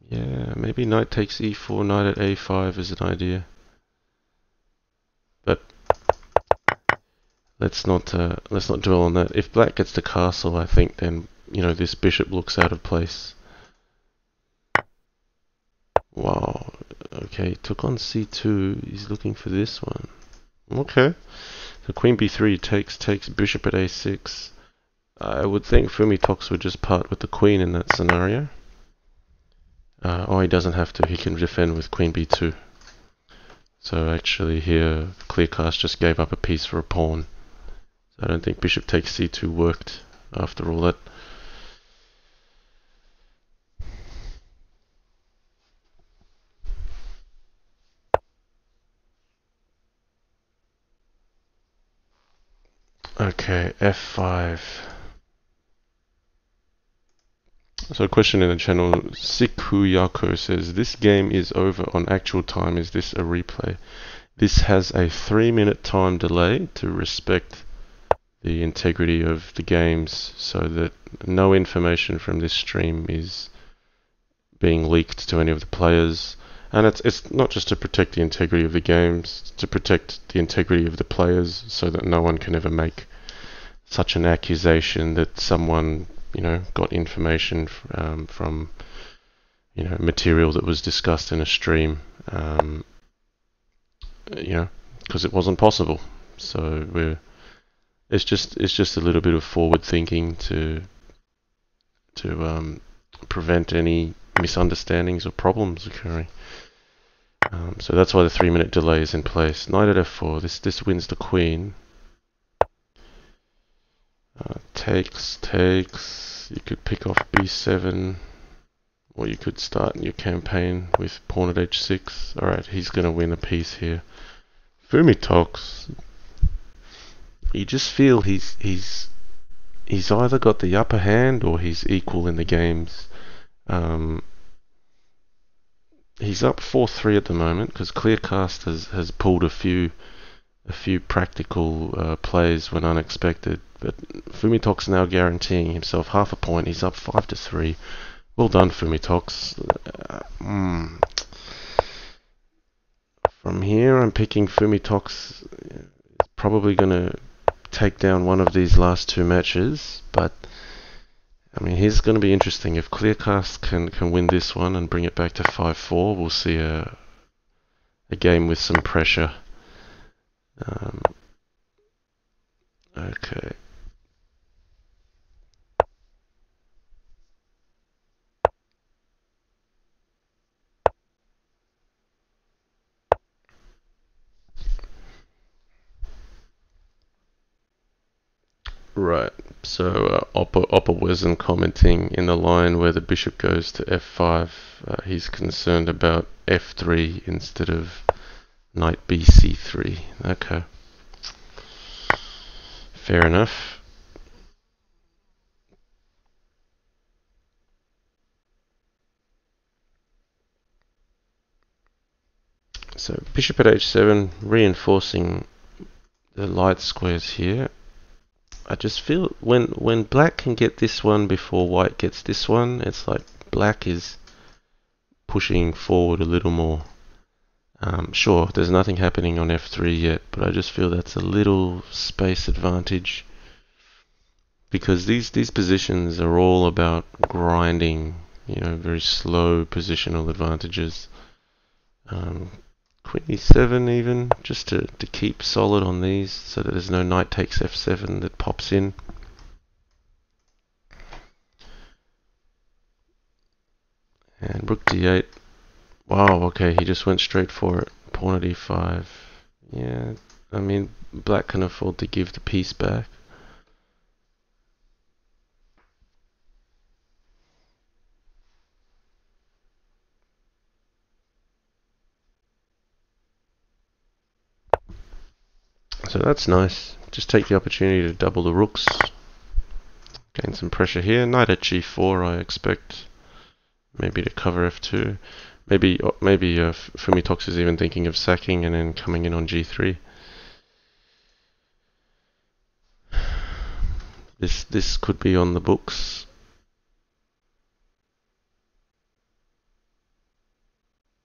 Yeah, maybe knight takes e4, knight at a5 is an idea. But let's not dwell on that. If black gets the castle, I think then, you know, this bishop looks out of place. Wow. Okay, took on c2. He's looking for this one. Okay. So queen b3 takes bishop at a6. I would think Fumitoks would just part with the queen in that scenario. Oh, he doesn't have to. He can defend with queen b2. So actually here, Kleerkast just gave up a piece for a pawn. So I don't think bishop takes c2 worked after all that. Okay, f5. So a question in the channel, Sikuyako says, this game is over on actual time, is this a replay? This has a 3-minute time delay to respect the integrity of the games, so that no information from this stream is being leaked to any of the players. And it's not just to protect the integrity of the games, it's to protect the integrity of the players, so that no one can ever make such an accusation that someone, got information from, material that was discussed in a stream, because it wasn't possible. So it's just a little bit of forward thinking to prevent any misunderstandings or problems occurring. So that's why the 3-minute delay is in place. Knight at f4. This wins the queen. Takes. You could pick off b7, or you could start your campaign with pawn at h6. Alright, he's going to win a piece here. Fumitoks. You just feel he's either got the upper hand or he's equal in the games. He's up 4-3 at the moment because Kleerkast has pulled a few practical plays when unexpected. But Fumitoks now guaranteeing himself half a point. He's up 5-3. Well done, Fumitoks. From here, I'm picking Fumitoks. Is probably going to take down one of these last two matches, but I mean, here's going to be interesting. If Kleerkast can win this one and bring it back to 5-4, we'll see a game with some pressure. Okay. Right, so Oppa wasn't commenting in the line where the bishop goes to f5. He's concerned about f3 instead of knight bc3. Okay, fair enough. So bishop at h7, reinforcing the light squares here. I just feel when black can get this one before white gets this one, it's like black is pushing forward a little more. Sure, there's nothing happening on f3 yet, but I just feel that's a little space advantage, because these positions are all about grinding, very slow positional advantages. Queen e7 even, just to keep solid on these, so that there's no knight takes f7 that pops in. And rook d8. Wow, okay, he just went straight for it. Pawn at e5. Yeah, I mean, black can afford to give the piece back. So that's nice. Just take the opportunity to double the rooks. Gain some pressure here. Knight at g4, I expect. Maybe to cover f2. Maybe Fumitoks is even thinking of sacking and then coming in on g3. This could be on the books.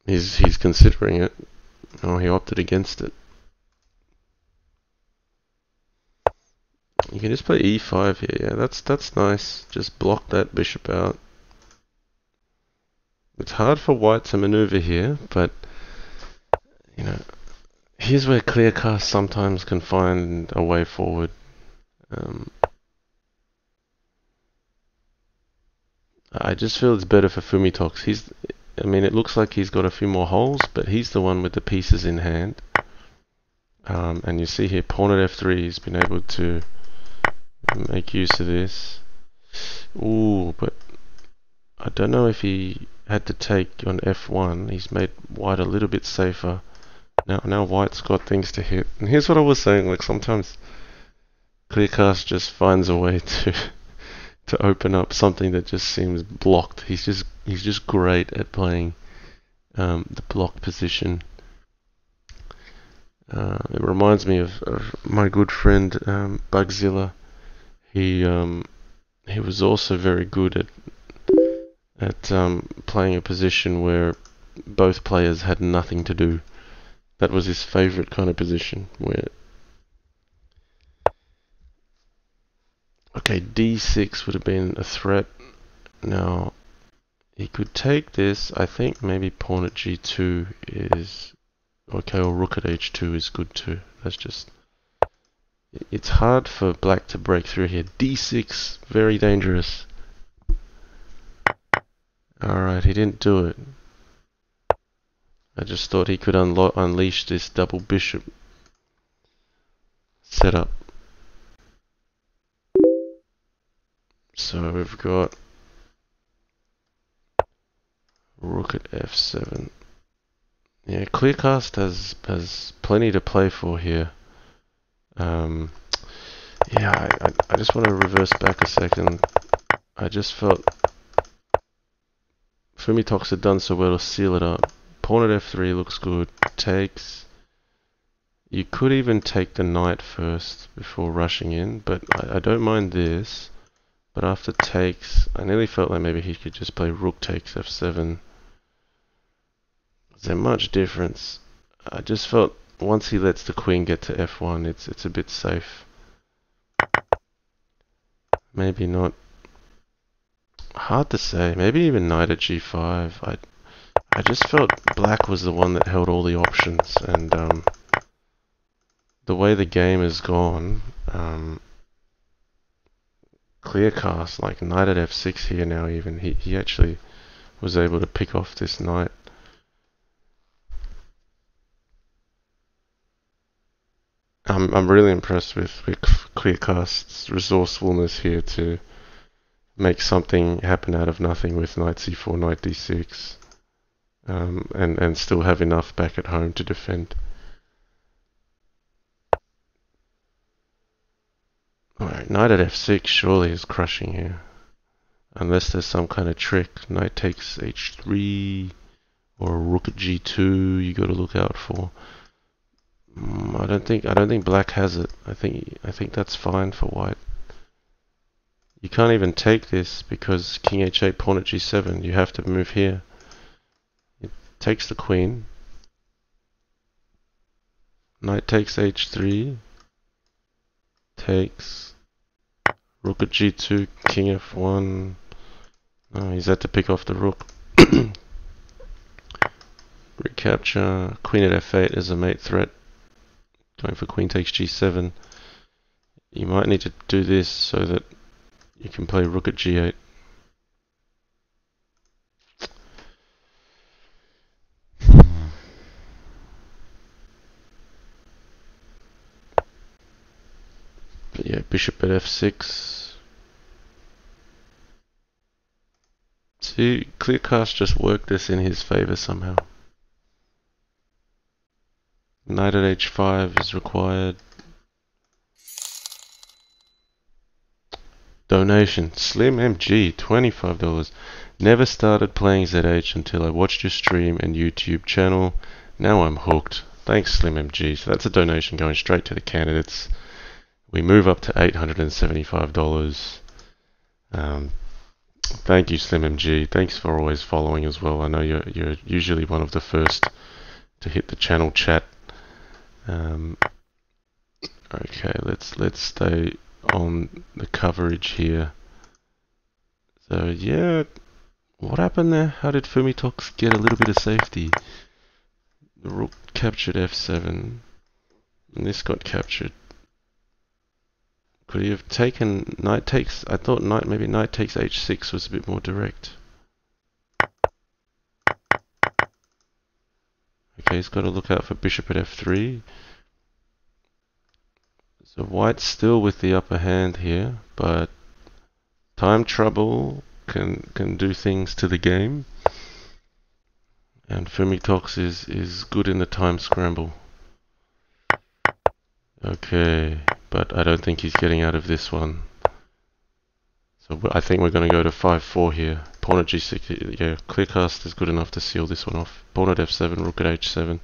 He's considering it. Oh, he opted against it. You can just play e5 here. Yeah, that's nice. Just block that bishop out. It's hard for white to maneuver here, but here's where Kleerkast sometimes can find a way forward. I just feel it's better for Fumitoks. It looks like he's got a few more holes, but he's the one with the pieces in hand. And you see here, pawn at f3, he's been able to make use of this. Ooh, but I don't know if he had to take on f1. He's made white a little bit safer. Now white's got things to hit. And here's what I was saying, like sometimes Kleerkast just finds a way to open up something that just seems blocked. He's just great at playing the block position. It reminds me of my good friend Bugzilla. He was also very good at playing a position where both players had nothing to do. That was his favourite kind of position. Where okay, d6 would have been a threat. Now he could take this. I think maybe pawn at g2 is okay, or rook at h2 is good too. That's just, it's hard for black to break through here. d6, very dangerous. Alright, he didn't do it. I just thought he could unleash this double bishop setup. So we've got rook at f7. Yeah, Kleerkast has plenty to play for here. Yeah, I just want to reverse back a second. I just felt Fumitoks had done so well to seal it up. Pawn at f3 looks good. Takes. You could even take the knight first before rushing in, but I don't mind this. But after takes, I nearly felt like maybe he could just play rook takes f7. Is there much difference? I just felt once he lets the queen get to f1, it's a bit safe. Maybe not. Hard to say. Maybe even knight at g5. I just felt black was the one that held all the options, and the way the game has gone, Kleerkast, like knight at f6 here now even, he actually was able to pick off this knight. I'm really impressed with Kleerkast's resourcefulness here to make something happen out of nothing with knight c4, knight d6, and still have enough back at home to defend. Alright, knight at f6 surely is crushing here. Unless there's some kind of trick. Knight takes h3 or rook at g2 you got to look out for. I don't think black has it. I think that's fine for white. You can't even take this because king h8, pawn at g7. You have to move here. It takes the queen. Knight takes h3. Takes. Rook at g2, king f1. Oh, he's had to pick off the rook. Recapture. Queen at f8 is a mate threat. Going for queen takes g7. You might need to do this so that you can play rook at g8. But yeah, bishop at f6. See, Kleerkast just worked this in his favor somehow. Knight at h5 is required. Donation, Slim MG, $25. Never started playing ZH until I watched your stream and YouTube channel. Now I'm hooked. Thanks, Slim MG. So that's a donation going straight to the candidates. We move up to $875. Thank you, Slim MG. Thanks for always following as well. I know you're usually one of the first to hit the channel chat. Okay, let's stay on the coverage here. So yeah, what happened there? How did Fumitoks get a little bit of safety? The rook captured f7, and this got captured. Could he have taken knight takes? I thought maybe knight takes h6 was a bit more direct. Okay, he's got to look out for bishop at f3. So white's still with the upper hand here, but time trouble can do things to the game. And Fumitoks is good in the time scramble. Okay, but I don't think he's getting out of this one. So I think we're going to go to 5-4 here. Pawn at g6, yeah, Kleerkast is good enough to seal this one off. Pawn at f7, rook at h7.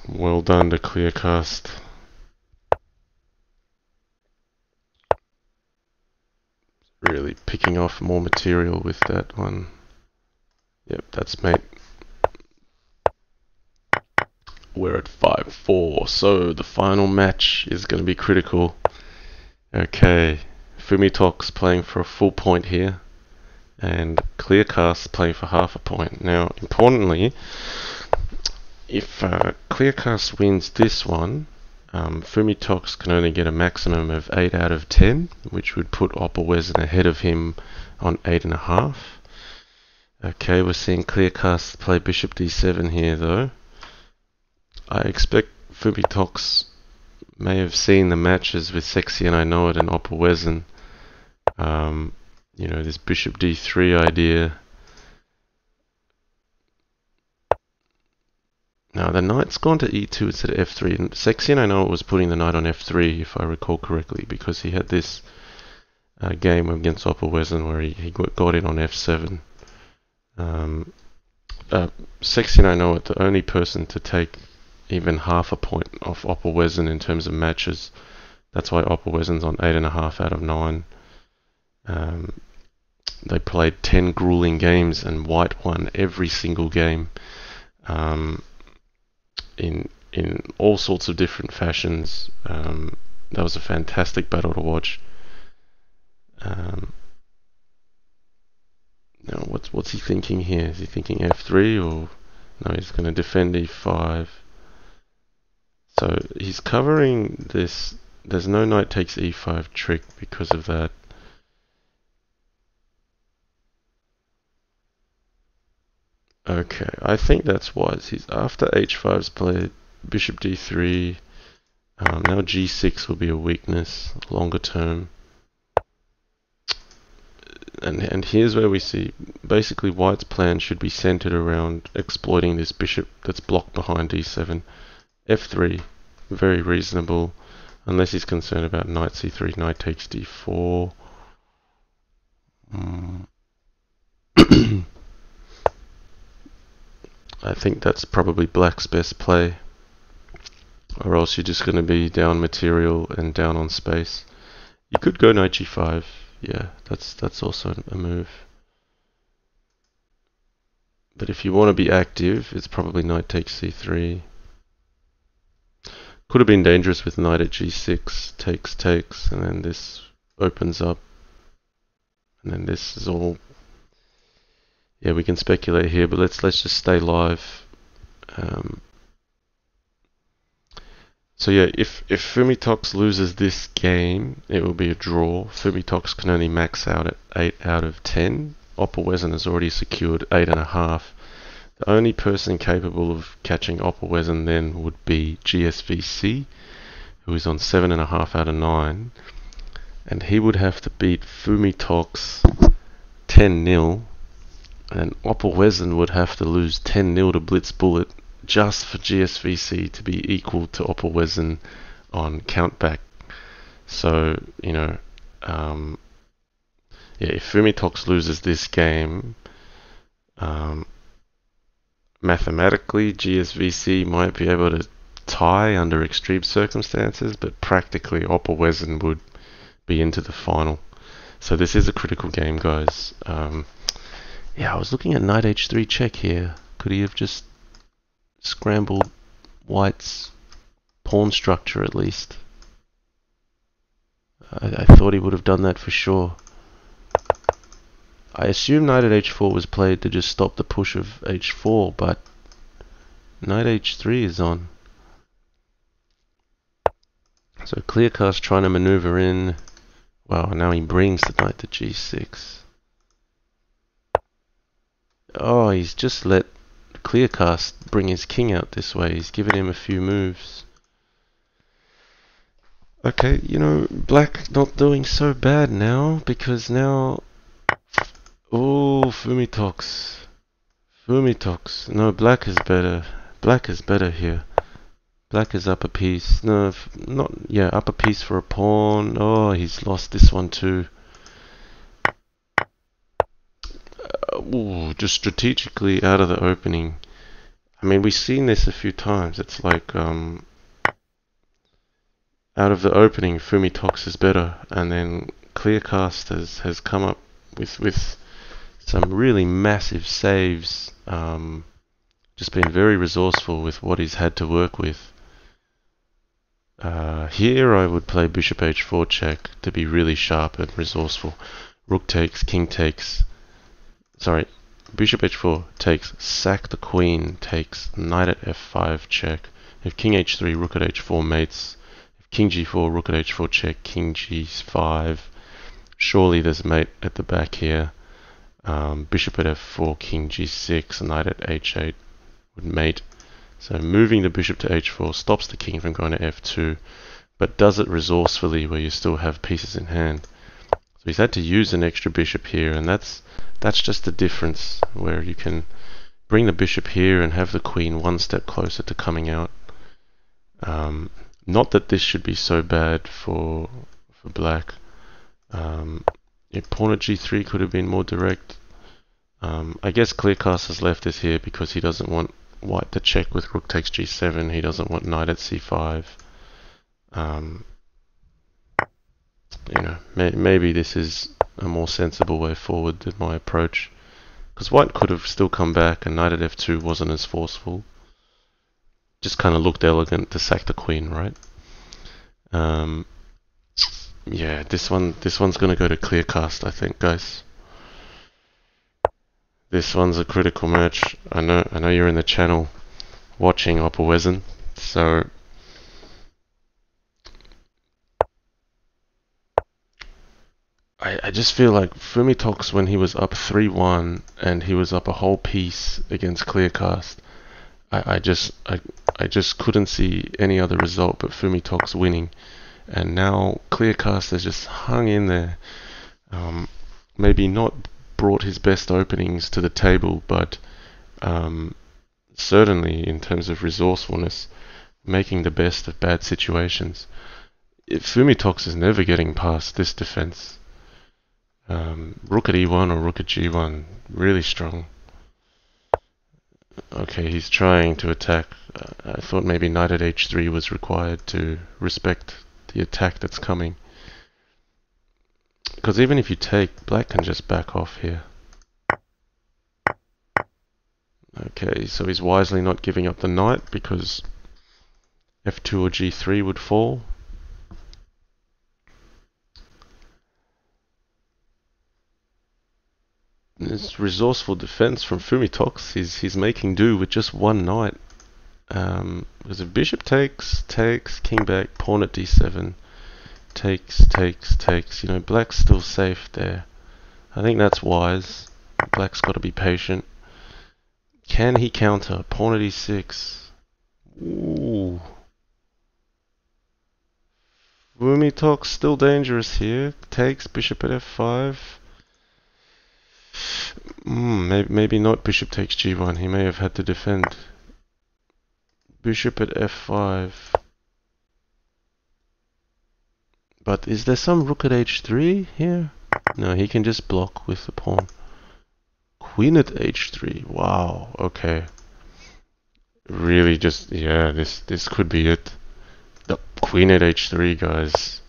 Well done to Kleerkast. Really picking off more material with that one. Yep, that's mate. We're at 5-4, so the final match is going to be critical. Okay, Fumitoks playing for a full point here, and Kleerkast playing for half a point. Now, importantly, if Kleerkast wins this one, Fumitoks can only get a maximum of 8 out of 10, which would put Opperwesen ahead of him on 8.5. Okay, we're seeing Kleerkast play bishop d7 here though. I expect Fumitoks may have seen the matches with Sexy and I Know It and Opperwesen. You know, this bishop d3 idea. Now the knight's gone to e2 instead of f3. And Sexy and I Know It was putting the knight on f3, if I recall correctly, because he had this game against Opperwesen where he got in on f7. Sexy and I Know It, the only person to take even half a point off Opperwesen in terms of matches. That's why Opperwesen's on 8.5 out of 9. They played 10 grueling games and White won every single game in all sorts of different fashions. That was a fantastic battle to watch. Now what's he thinking here? Is he thinking f3 or no? He's going to defend e5. So he's covering this. There's no knight takes e5 trick because of that. Okay, I think that's wise. He's after h5's played bishop d3. Now g6 will be a weakness longer term. And here's where we see basically White's plan should be centered around exploiting this bishop that's blocked behind d7. f3, very reasonable, unless he's concerned about knight c3, knight takes d4. I think that's probably Black's best play, or else you're just going to be down material and down on space. You could go knight g5. Yeah, that's also a move. But if you want to be active, it's probably knight takes c3. Could have been dangerous with knight at g6, takes, and then this opens up. And then this is all... Yeah, we can speculate here, but let's just stay live. So yeah, if Fumitoks loses this game, it will be a draw. Fumitoks can only max out at 8 out of 10. Opperwesen has already secured 8.5. The only person capable of catching Opperwesen then would be GSVC, who is on 7.5 out of 9. And he would have to beat Fumitoks 10-0. And Opperwesen would have to lose 10-0 to Blitz Bullet just for GSVC to be equal to Opperwesen on countback. So, you know, yeah, if Fumitoks loses this game, mathematically GSVC might be able to tie under extreme circumstances, but practically Opperwesen would be into the final. So this is a critical game, guys. Yeah, I was looking at knight h3 check here. Could he have just scrambled White's pawn structure at least? I thought he would have done that for sure. I assume knight at h4 was played to just stop the push of h4, but knight h3 is on. So Kleerkast trying to maneuver in. Wow, now he brings the knight to g6. Oh, he's just let Kleerkast bring his king out this way. He's given him a few moves. Okay, you know, Black not doing so bad now, because now... Oh, Fumitoks. No, Black is better. Black is better here. Black is up a piece. No, not... Yeah, up a piece for a pawn. Oh, he's lost this one too. Ooh, just strategically out of the opening. I mean, we've seen this a few times. It's like, out of the opening, Fumitoks is better, and then Kleerkast has come up with some really massive saves. Just been very resourceful with what he's had to work with. Here I would play bishop h4 check to be really sharp and resourceful. Rook takes, king takes. Sorry, bishop h4 takes, sack the queen, takes, knight at f5 check. If king h3, rook at h4 mates. If king g4, rook at h4 check, king g5. Surely there's a mate at the back here. Bishop at f4, king g6, knight at h8 would mate. So moving the bishop to h4 stops the king from going to f2, but does it resourcefully where you still have pieces in hand. So he's had to use an extra bishop here, and that's just the difference, where you can bring the bishop here and have the queen one step closer to coming out. Not that this should be so bad for black. Pawn at g3 could have been more direct. I guess Kleerkast has left this here because he doesn't want white to check with rook takes g7. He doesn't want knight at c5. Maybe this is a more sensible way forward than my approach, because white could have still come back and knight at f2 wasn't as forceful. Just kind of looked elegant to sack the queen, right? Yeah, this one's gonna go to Kleerkast, I think, guys. This one's a critical match. I know you're in the channel watching Opperwesen, so I just feel like Fumitoks, when he was up 3-1 and he was up a whole piece against Kleerkast, I just couldn't see any other result but Fumitoks winning. And now Kleerkast has just hung in there. Maybe not brought his best openings to the table, but certainly in terms of resourcefulness, making the best of bad situations. Fumitoks is never getting past this defense. Rook at e1 or rook at g1, really strong. Okay, he's trying to attack. I thought maybe knight at h3 was required to respect the attack that's coming. Because even if you take, black can just back off here. Okay, so he's wisely not giving up the knight because f2 or g3 would fall. This resourceful defense from Fumitoks, he's making do with just one knight. Because if bishop takes, king back, pawn at d7, takes, black's still safe there. I think that's wise. Black's got to be patient. Can he counter? Pawn at e6. Ooh. Fumitoks still dangerous here. Takes, bishop at f5. Maybe not bishop takes g1. He may have had to defend. Bishop at f5. But is there some rook at h3 here? No, he can just block with the pawn. Queen at h3. Wow, okay. Really just, yeah, this could be it. The queen at h3, guys.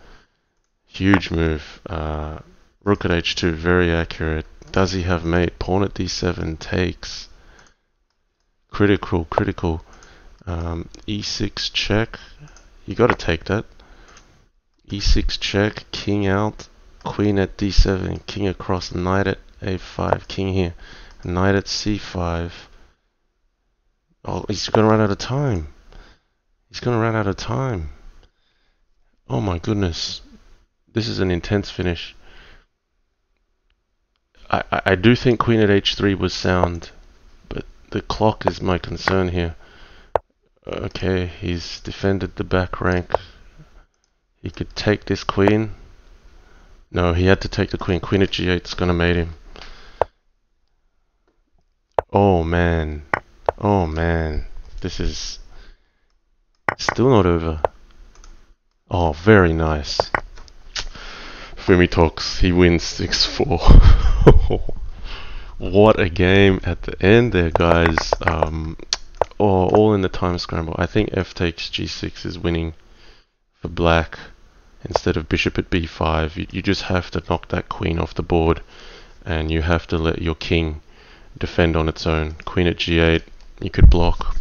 Huge move. Rook at h2, very accurate. Does he have mate? Pawn at d7 takes. Critical. E6 check. You gotta take that. E6 check, king out, queen at d7, king across, knight at a5, king here, knight at c5. Oh, he's gonna run out of time. Oh my goodness. This is an intense finish. I do think queen at h3 was sound, but the clock is my concern here. Okay, he's defended the back rank. He could take this queen. No, he had to take the queen. Queen at g8 is gonna mate him. Oh man. This is still not over. Oh, very nice. Fumitoks, he wins 6-4. What a game at the end there, guys. All in the time scramble. I think f takes g6 is winning for black instead of bishop at b5. You just have to knock that queen off the board and you have to let your king defend on its own. Queen at g8, you could block.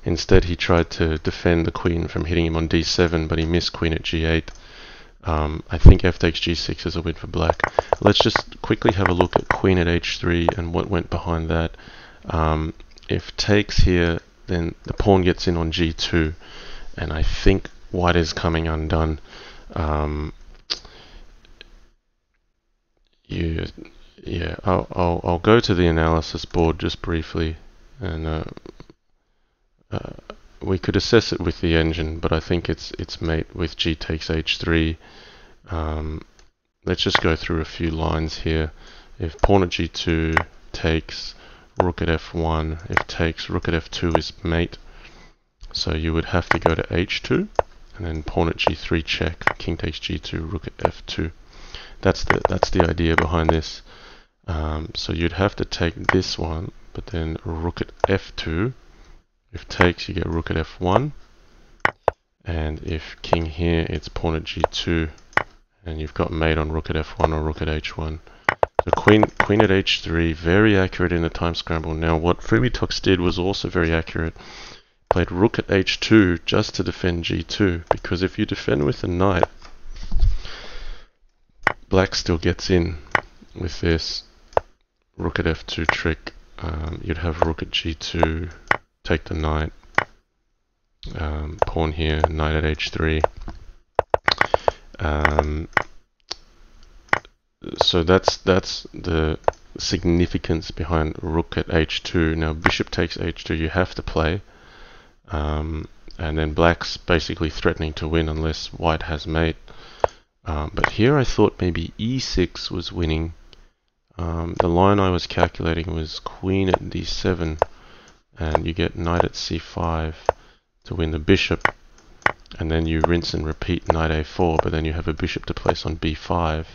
Instead, he tried to defend the queen from hitting him on d7, but he missed queen at g8. I think f takes g6 is a win for black. Let's just quickly have a look at queen at h3 and what went behind that. If takes here, then the pawn gets in on g2, and I think white is coming undone. Yeah, I'll go to the analysis board just briefly, and we could assess it with the engine, but I think it's mate with g takes h3. Let's just go through a few lines here. If pawn at g2 takes, rook at f1. If takes, rook at f2 is mate. So you would have to go to h2, and then pawn at g3 check, king takes g2, rook at f2. That's the idea behind this. So you'd have to take this one, but then rook at f2. If takes, you get rook at f1, and if king here, it's pawn at g2, and you've got mate on rook at f1 or rook at h1. So queen at h3, very accurate in the time scramble. Now what Fumitoks did was also very accurate. Played rook at h2 just to defend g2, because if you defend with a knight, black still gets in with this rook at f2 trick. You'd have rook at g2, take the knight, pawn here, knight at h3. So that's the significance behind rook at h2. Now bishop takes h2, you have to play, and then black's basically threatening to win unless white has mate. But here I thought maybe e6 was winning. The line I was calculating was queen at d7, and you get knight at c5 to win the bishop, and then you rinse and repeat knight a4, but then you have a bishop to place on b5.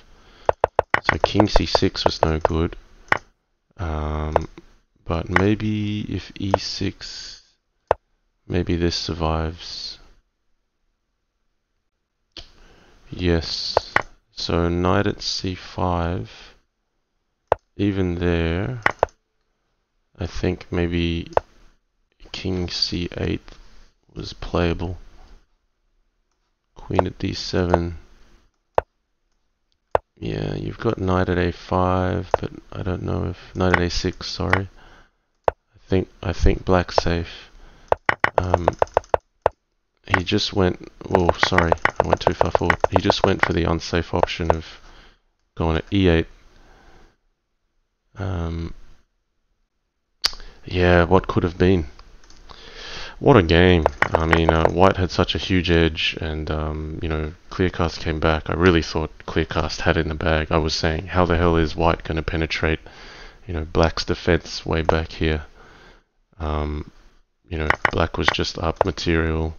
So king c6 was no good, but maybe if e6, maybe this survives. Yes, so knight at c5, even there, I think maybe king c8 was playable. Queen at d7. Yeah, you've got knight at a5, but I don't know if knight at a6. Sorry, I think black's safe. He just went. Oh, sorry, I went too far forward. He just went for the unsafe option of going at e8. Yeah, what could have been? What a game. I mean, white had such a huge edge, and you know, Kleerkast came back. I really thought Kleerkast had it in the bag. I was saying, how the hell is white going to penetrate, you know, black's defense way back here? You know, black was just up material.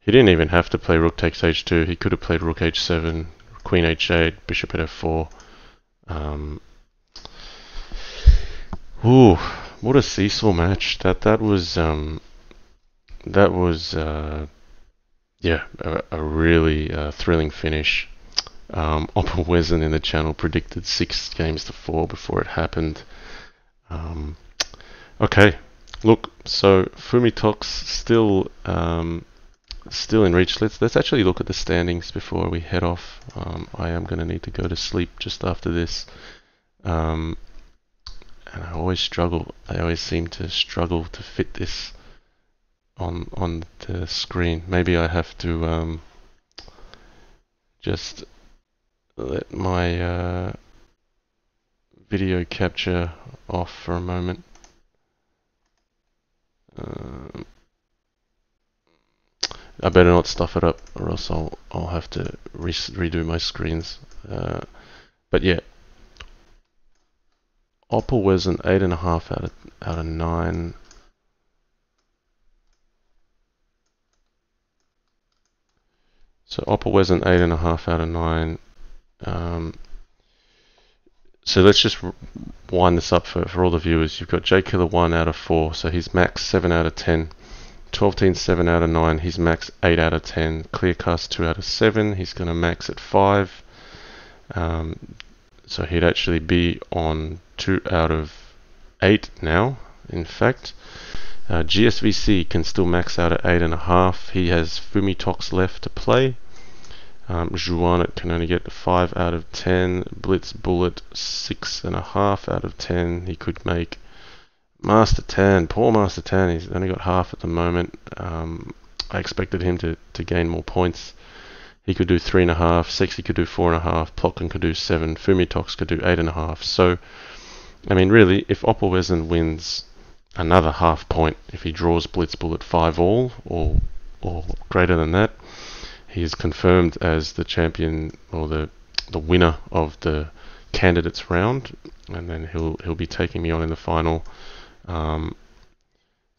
He didn't even have to play rook takes h2. He could have played rook h7, queen h8, bishop at f4. Ooh, what a seesaw match. That was yeah, a really thrilling finish. Oppa Wezen in the channel predicted 6 games to 4 before it happened. Okay, look, so Fumitoks still in reach. Let's actually look at the standings before we head off. I am going to need to go to sleep just after this. And I always seem to struggle to fit this on the screen. Maybe I have to just let my video capture off for a moment. I better not stuff it up, or else I'll have to redo my screens. But yeah, Oppa Wezen 8.5 out of 9. So Oppa Wezen 8.5 out of 9. So let's just wind this up for all the viewers. You've got JKiller 1 out of 4, so he's max 7 out of 10. 12Teen 7 out of 9, he's max 8 out of 10. Kleerkast 2 out of 7, he's going to max at 5. So he'd actually be on 2 out of 8 now, in fact. GSVC can still max out at 8.5. He has Fumitoks left to play. Juanet can only get 5 out of 10. Blitz Bullet 6.5 out of 10. He could make Master Tan. Poor Master Tan. He's only got half at the moment. I expected him to gain more points. He could do 3.5. Sexy could do 4.5. Plotkin could do 7. Fumitoks could do 8.5. So, I mean, really, if Oppelwesen wins another half point, if he draws Blitz Bullet 5 all or greater than that, he is confirmed as the champion or the winner of the candidates round, and then he'll be taking me on in the final. So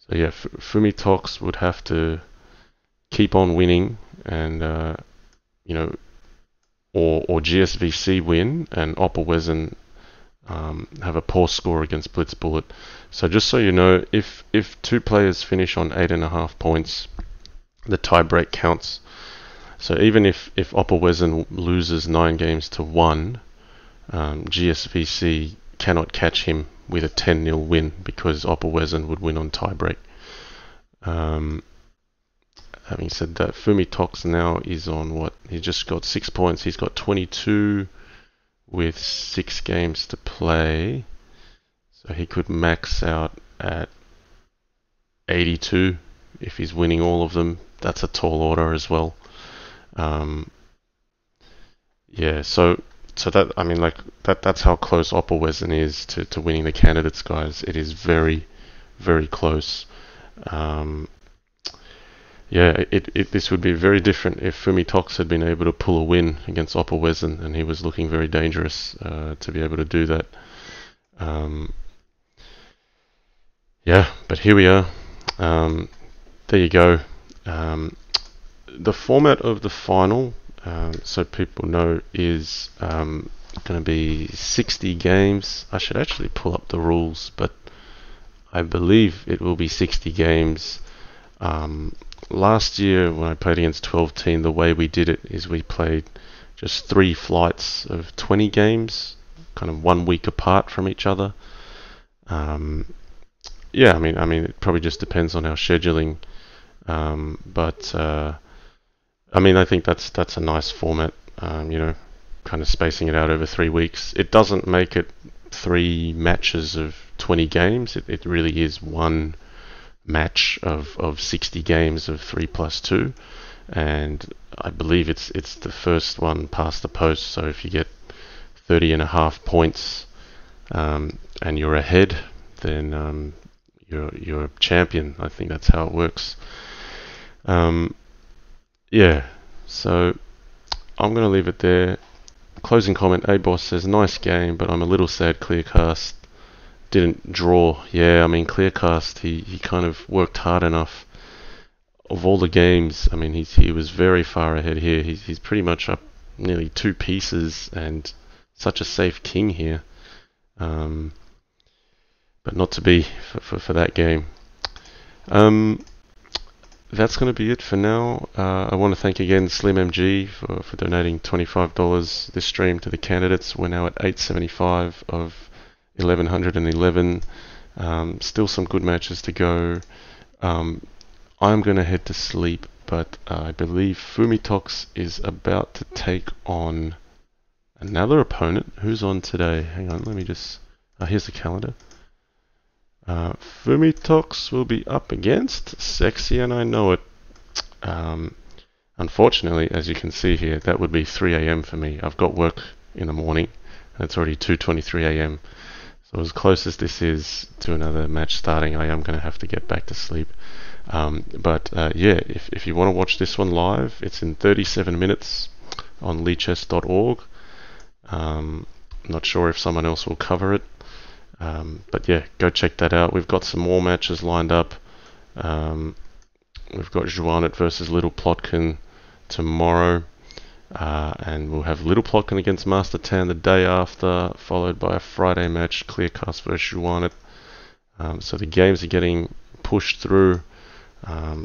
yeah, Fumitoks would have to keep on winning, and or GSVC win and Oppelwesen have a poor score against Blitz Bullet. So just so you know, if 2 players finish on 8.5 points, the tie break counts. So even if Oppelwesen loses 9 games to 1, GSVC cannot catch him with a 10-0 win because Oppelwesen would win on tiebreak. Having said that, Fumitoks now is on what? He just got 6 points. He's got 22 with 6 games to play. So he could max out at 82 if he's winning all of them. That's a tall order as well. So that, I mean, like that's how close Oppelwesen is to winning the candidates, guys. It is very, very close. This would be very different if Fumitoks had been able to pull a win against Oppelwesen, and he was looking very dangerous to be able to do that. But here we are. There you go. The format of the final, so people know, is going to be 60 games. I should actually pull up the rules, but I believe it will be 60 games. Last year when I played against 12 Team, the way we did it is we played just 3 flights of 20 games, kind of 1 week apart from each other. I mean, it probably just depends on our scheduling, but I mean, I think that's a nice format, kind of spacing it out over 3 weeks. It doesn't make it 3 matches of 20 games. It really is 1 match of 60 games of 3+2, and I believe it's the first one past the post. So if you get 30.5 points and you're ahead, then you're a champion. I think that's how it works. So I'm going to leave it there. Closing comment, A-Boss says, nice game, but I'm a little sad Kleerkast didn't draw. Yeah, I mean, Kleerkast, he kind of worked hard enough. Of all the games, I mean, he was very far ahead here. He's pretty much up nearly 2 pieces and such a safe king here. But not to be for that game. That's going to be it for now. I want to thank again SlimMG for donating $25 this stream to the candidates. We're now at 875 of 1111. Still some good matches to go. I'm going to head to sleep, but I believe Fumitoks is about to take on another opponent. Who's on today? Hang on, let me just... here's the calendar. Fumitoks will be up against Sexy, and I know it. Unfortunately, as you can see here, that would be 3 a.m. for me. I've got work in the morning, and it's already 2:23 a.m. So as close as this is to another match starting, I am going to have to get back to sleep. If you want to watch this one live, it's in 37 minutes on leechess.org. Not sure if someone else will cover it. But yeah, go check that out. We've got some more matches lined up. We've got Juanet versus Little Plotkin tomorrow, and we'll have Little Plotkin against Master Tan the day after, followed by a Friday match, Kleerkast versus Juanet. So the games are getting pushed through.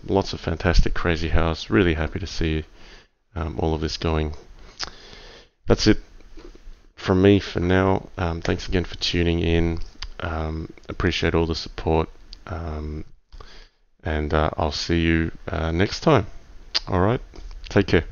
Lots of fantastic crazy house. Really happy to see all of this going. That's it. from me for now. Thanks again for tuning in. Appreciate all the support. And I'll see you next time. Alright, take care.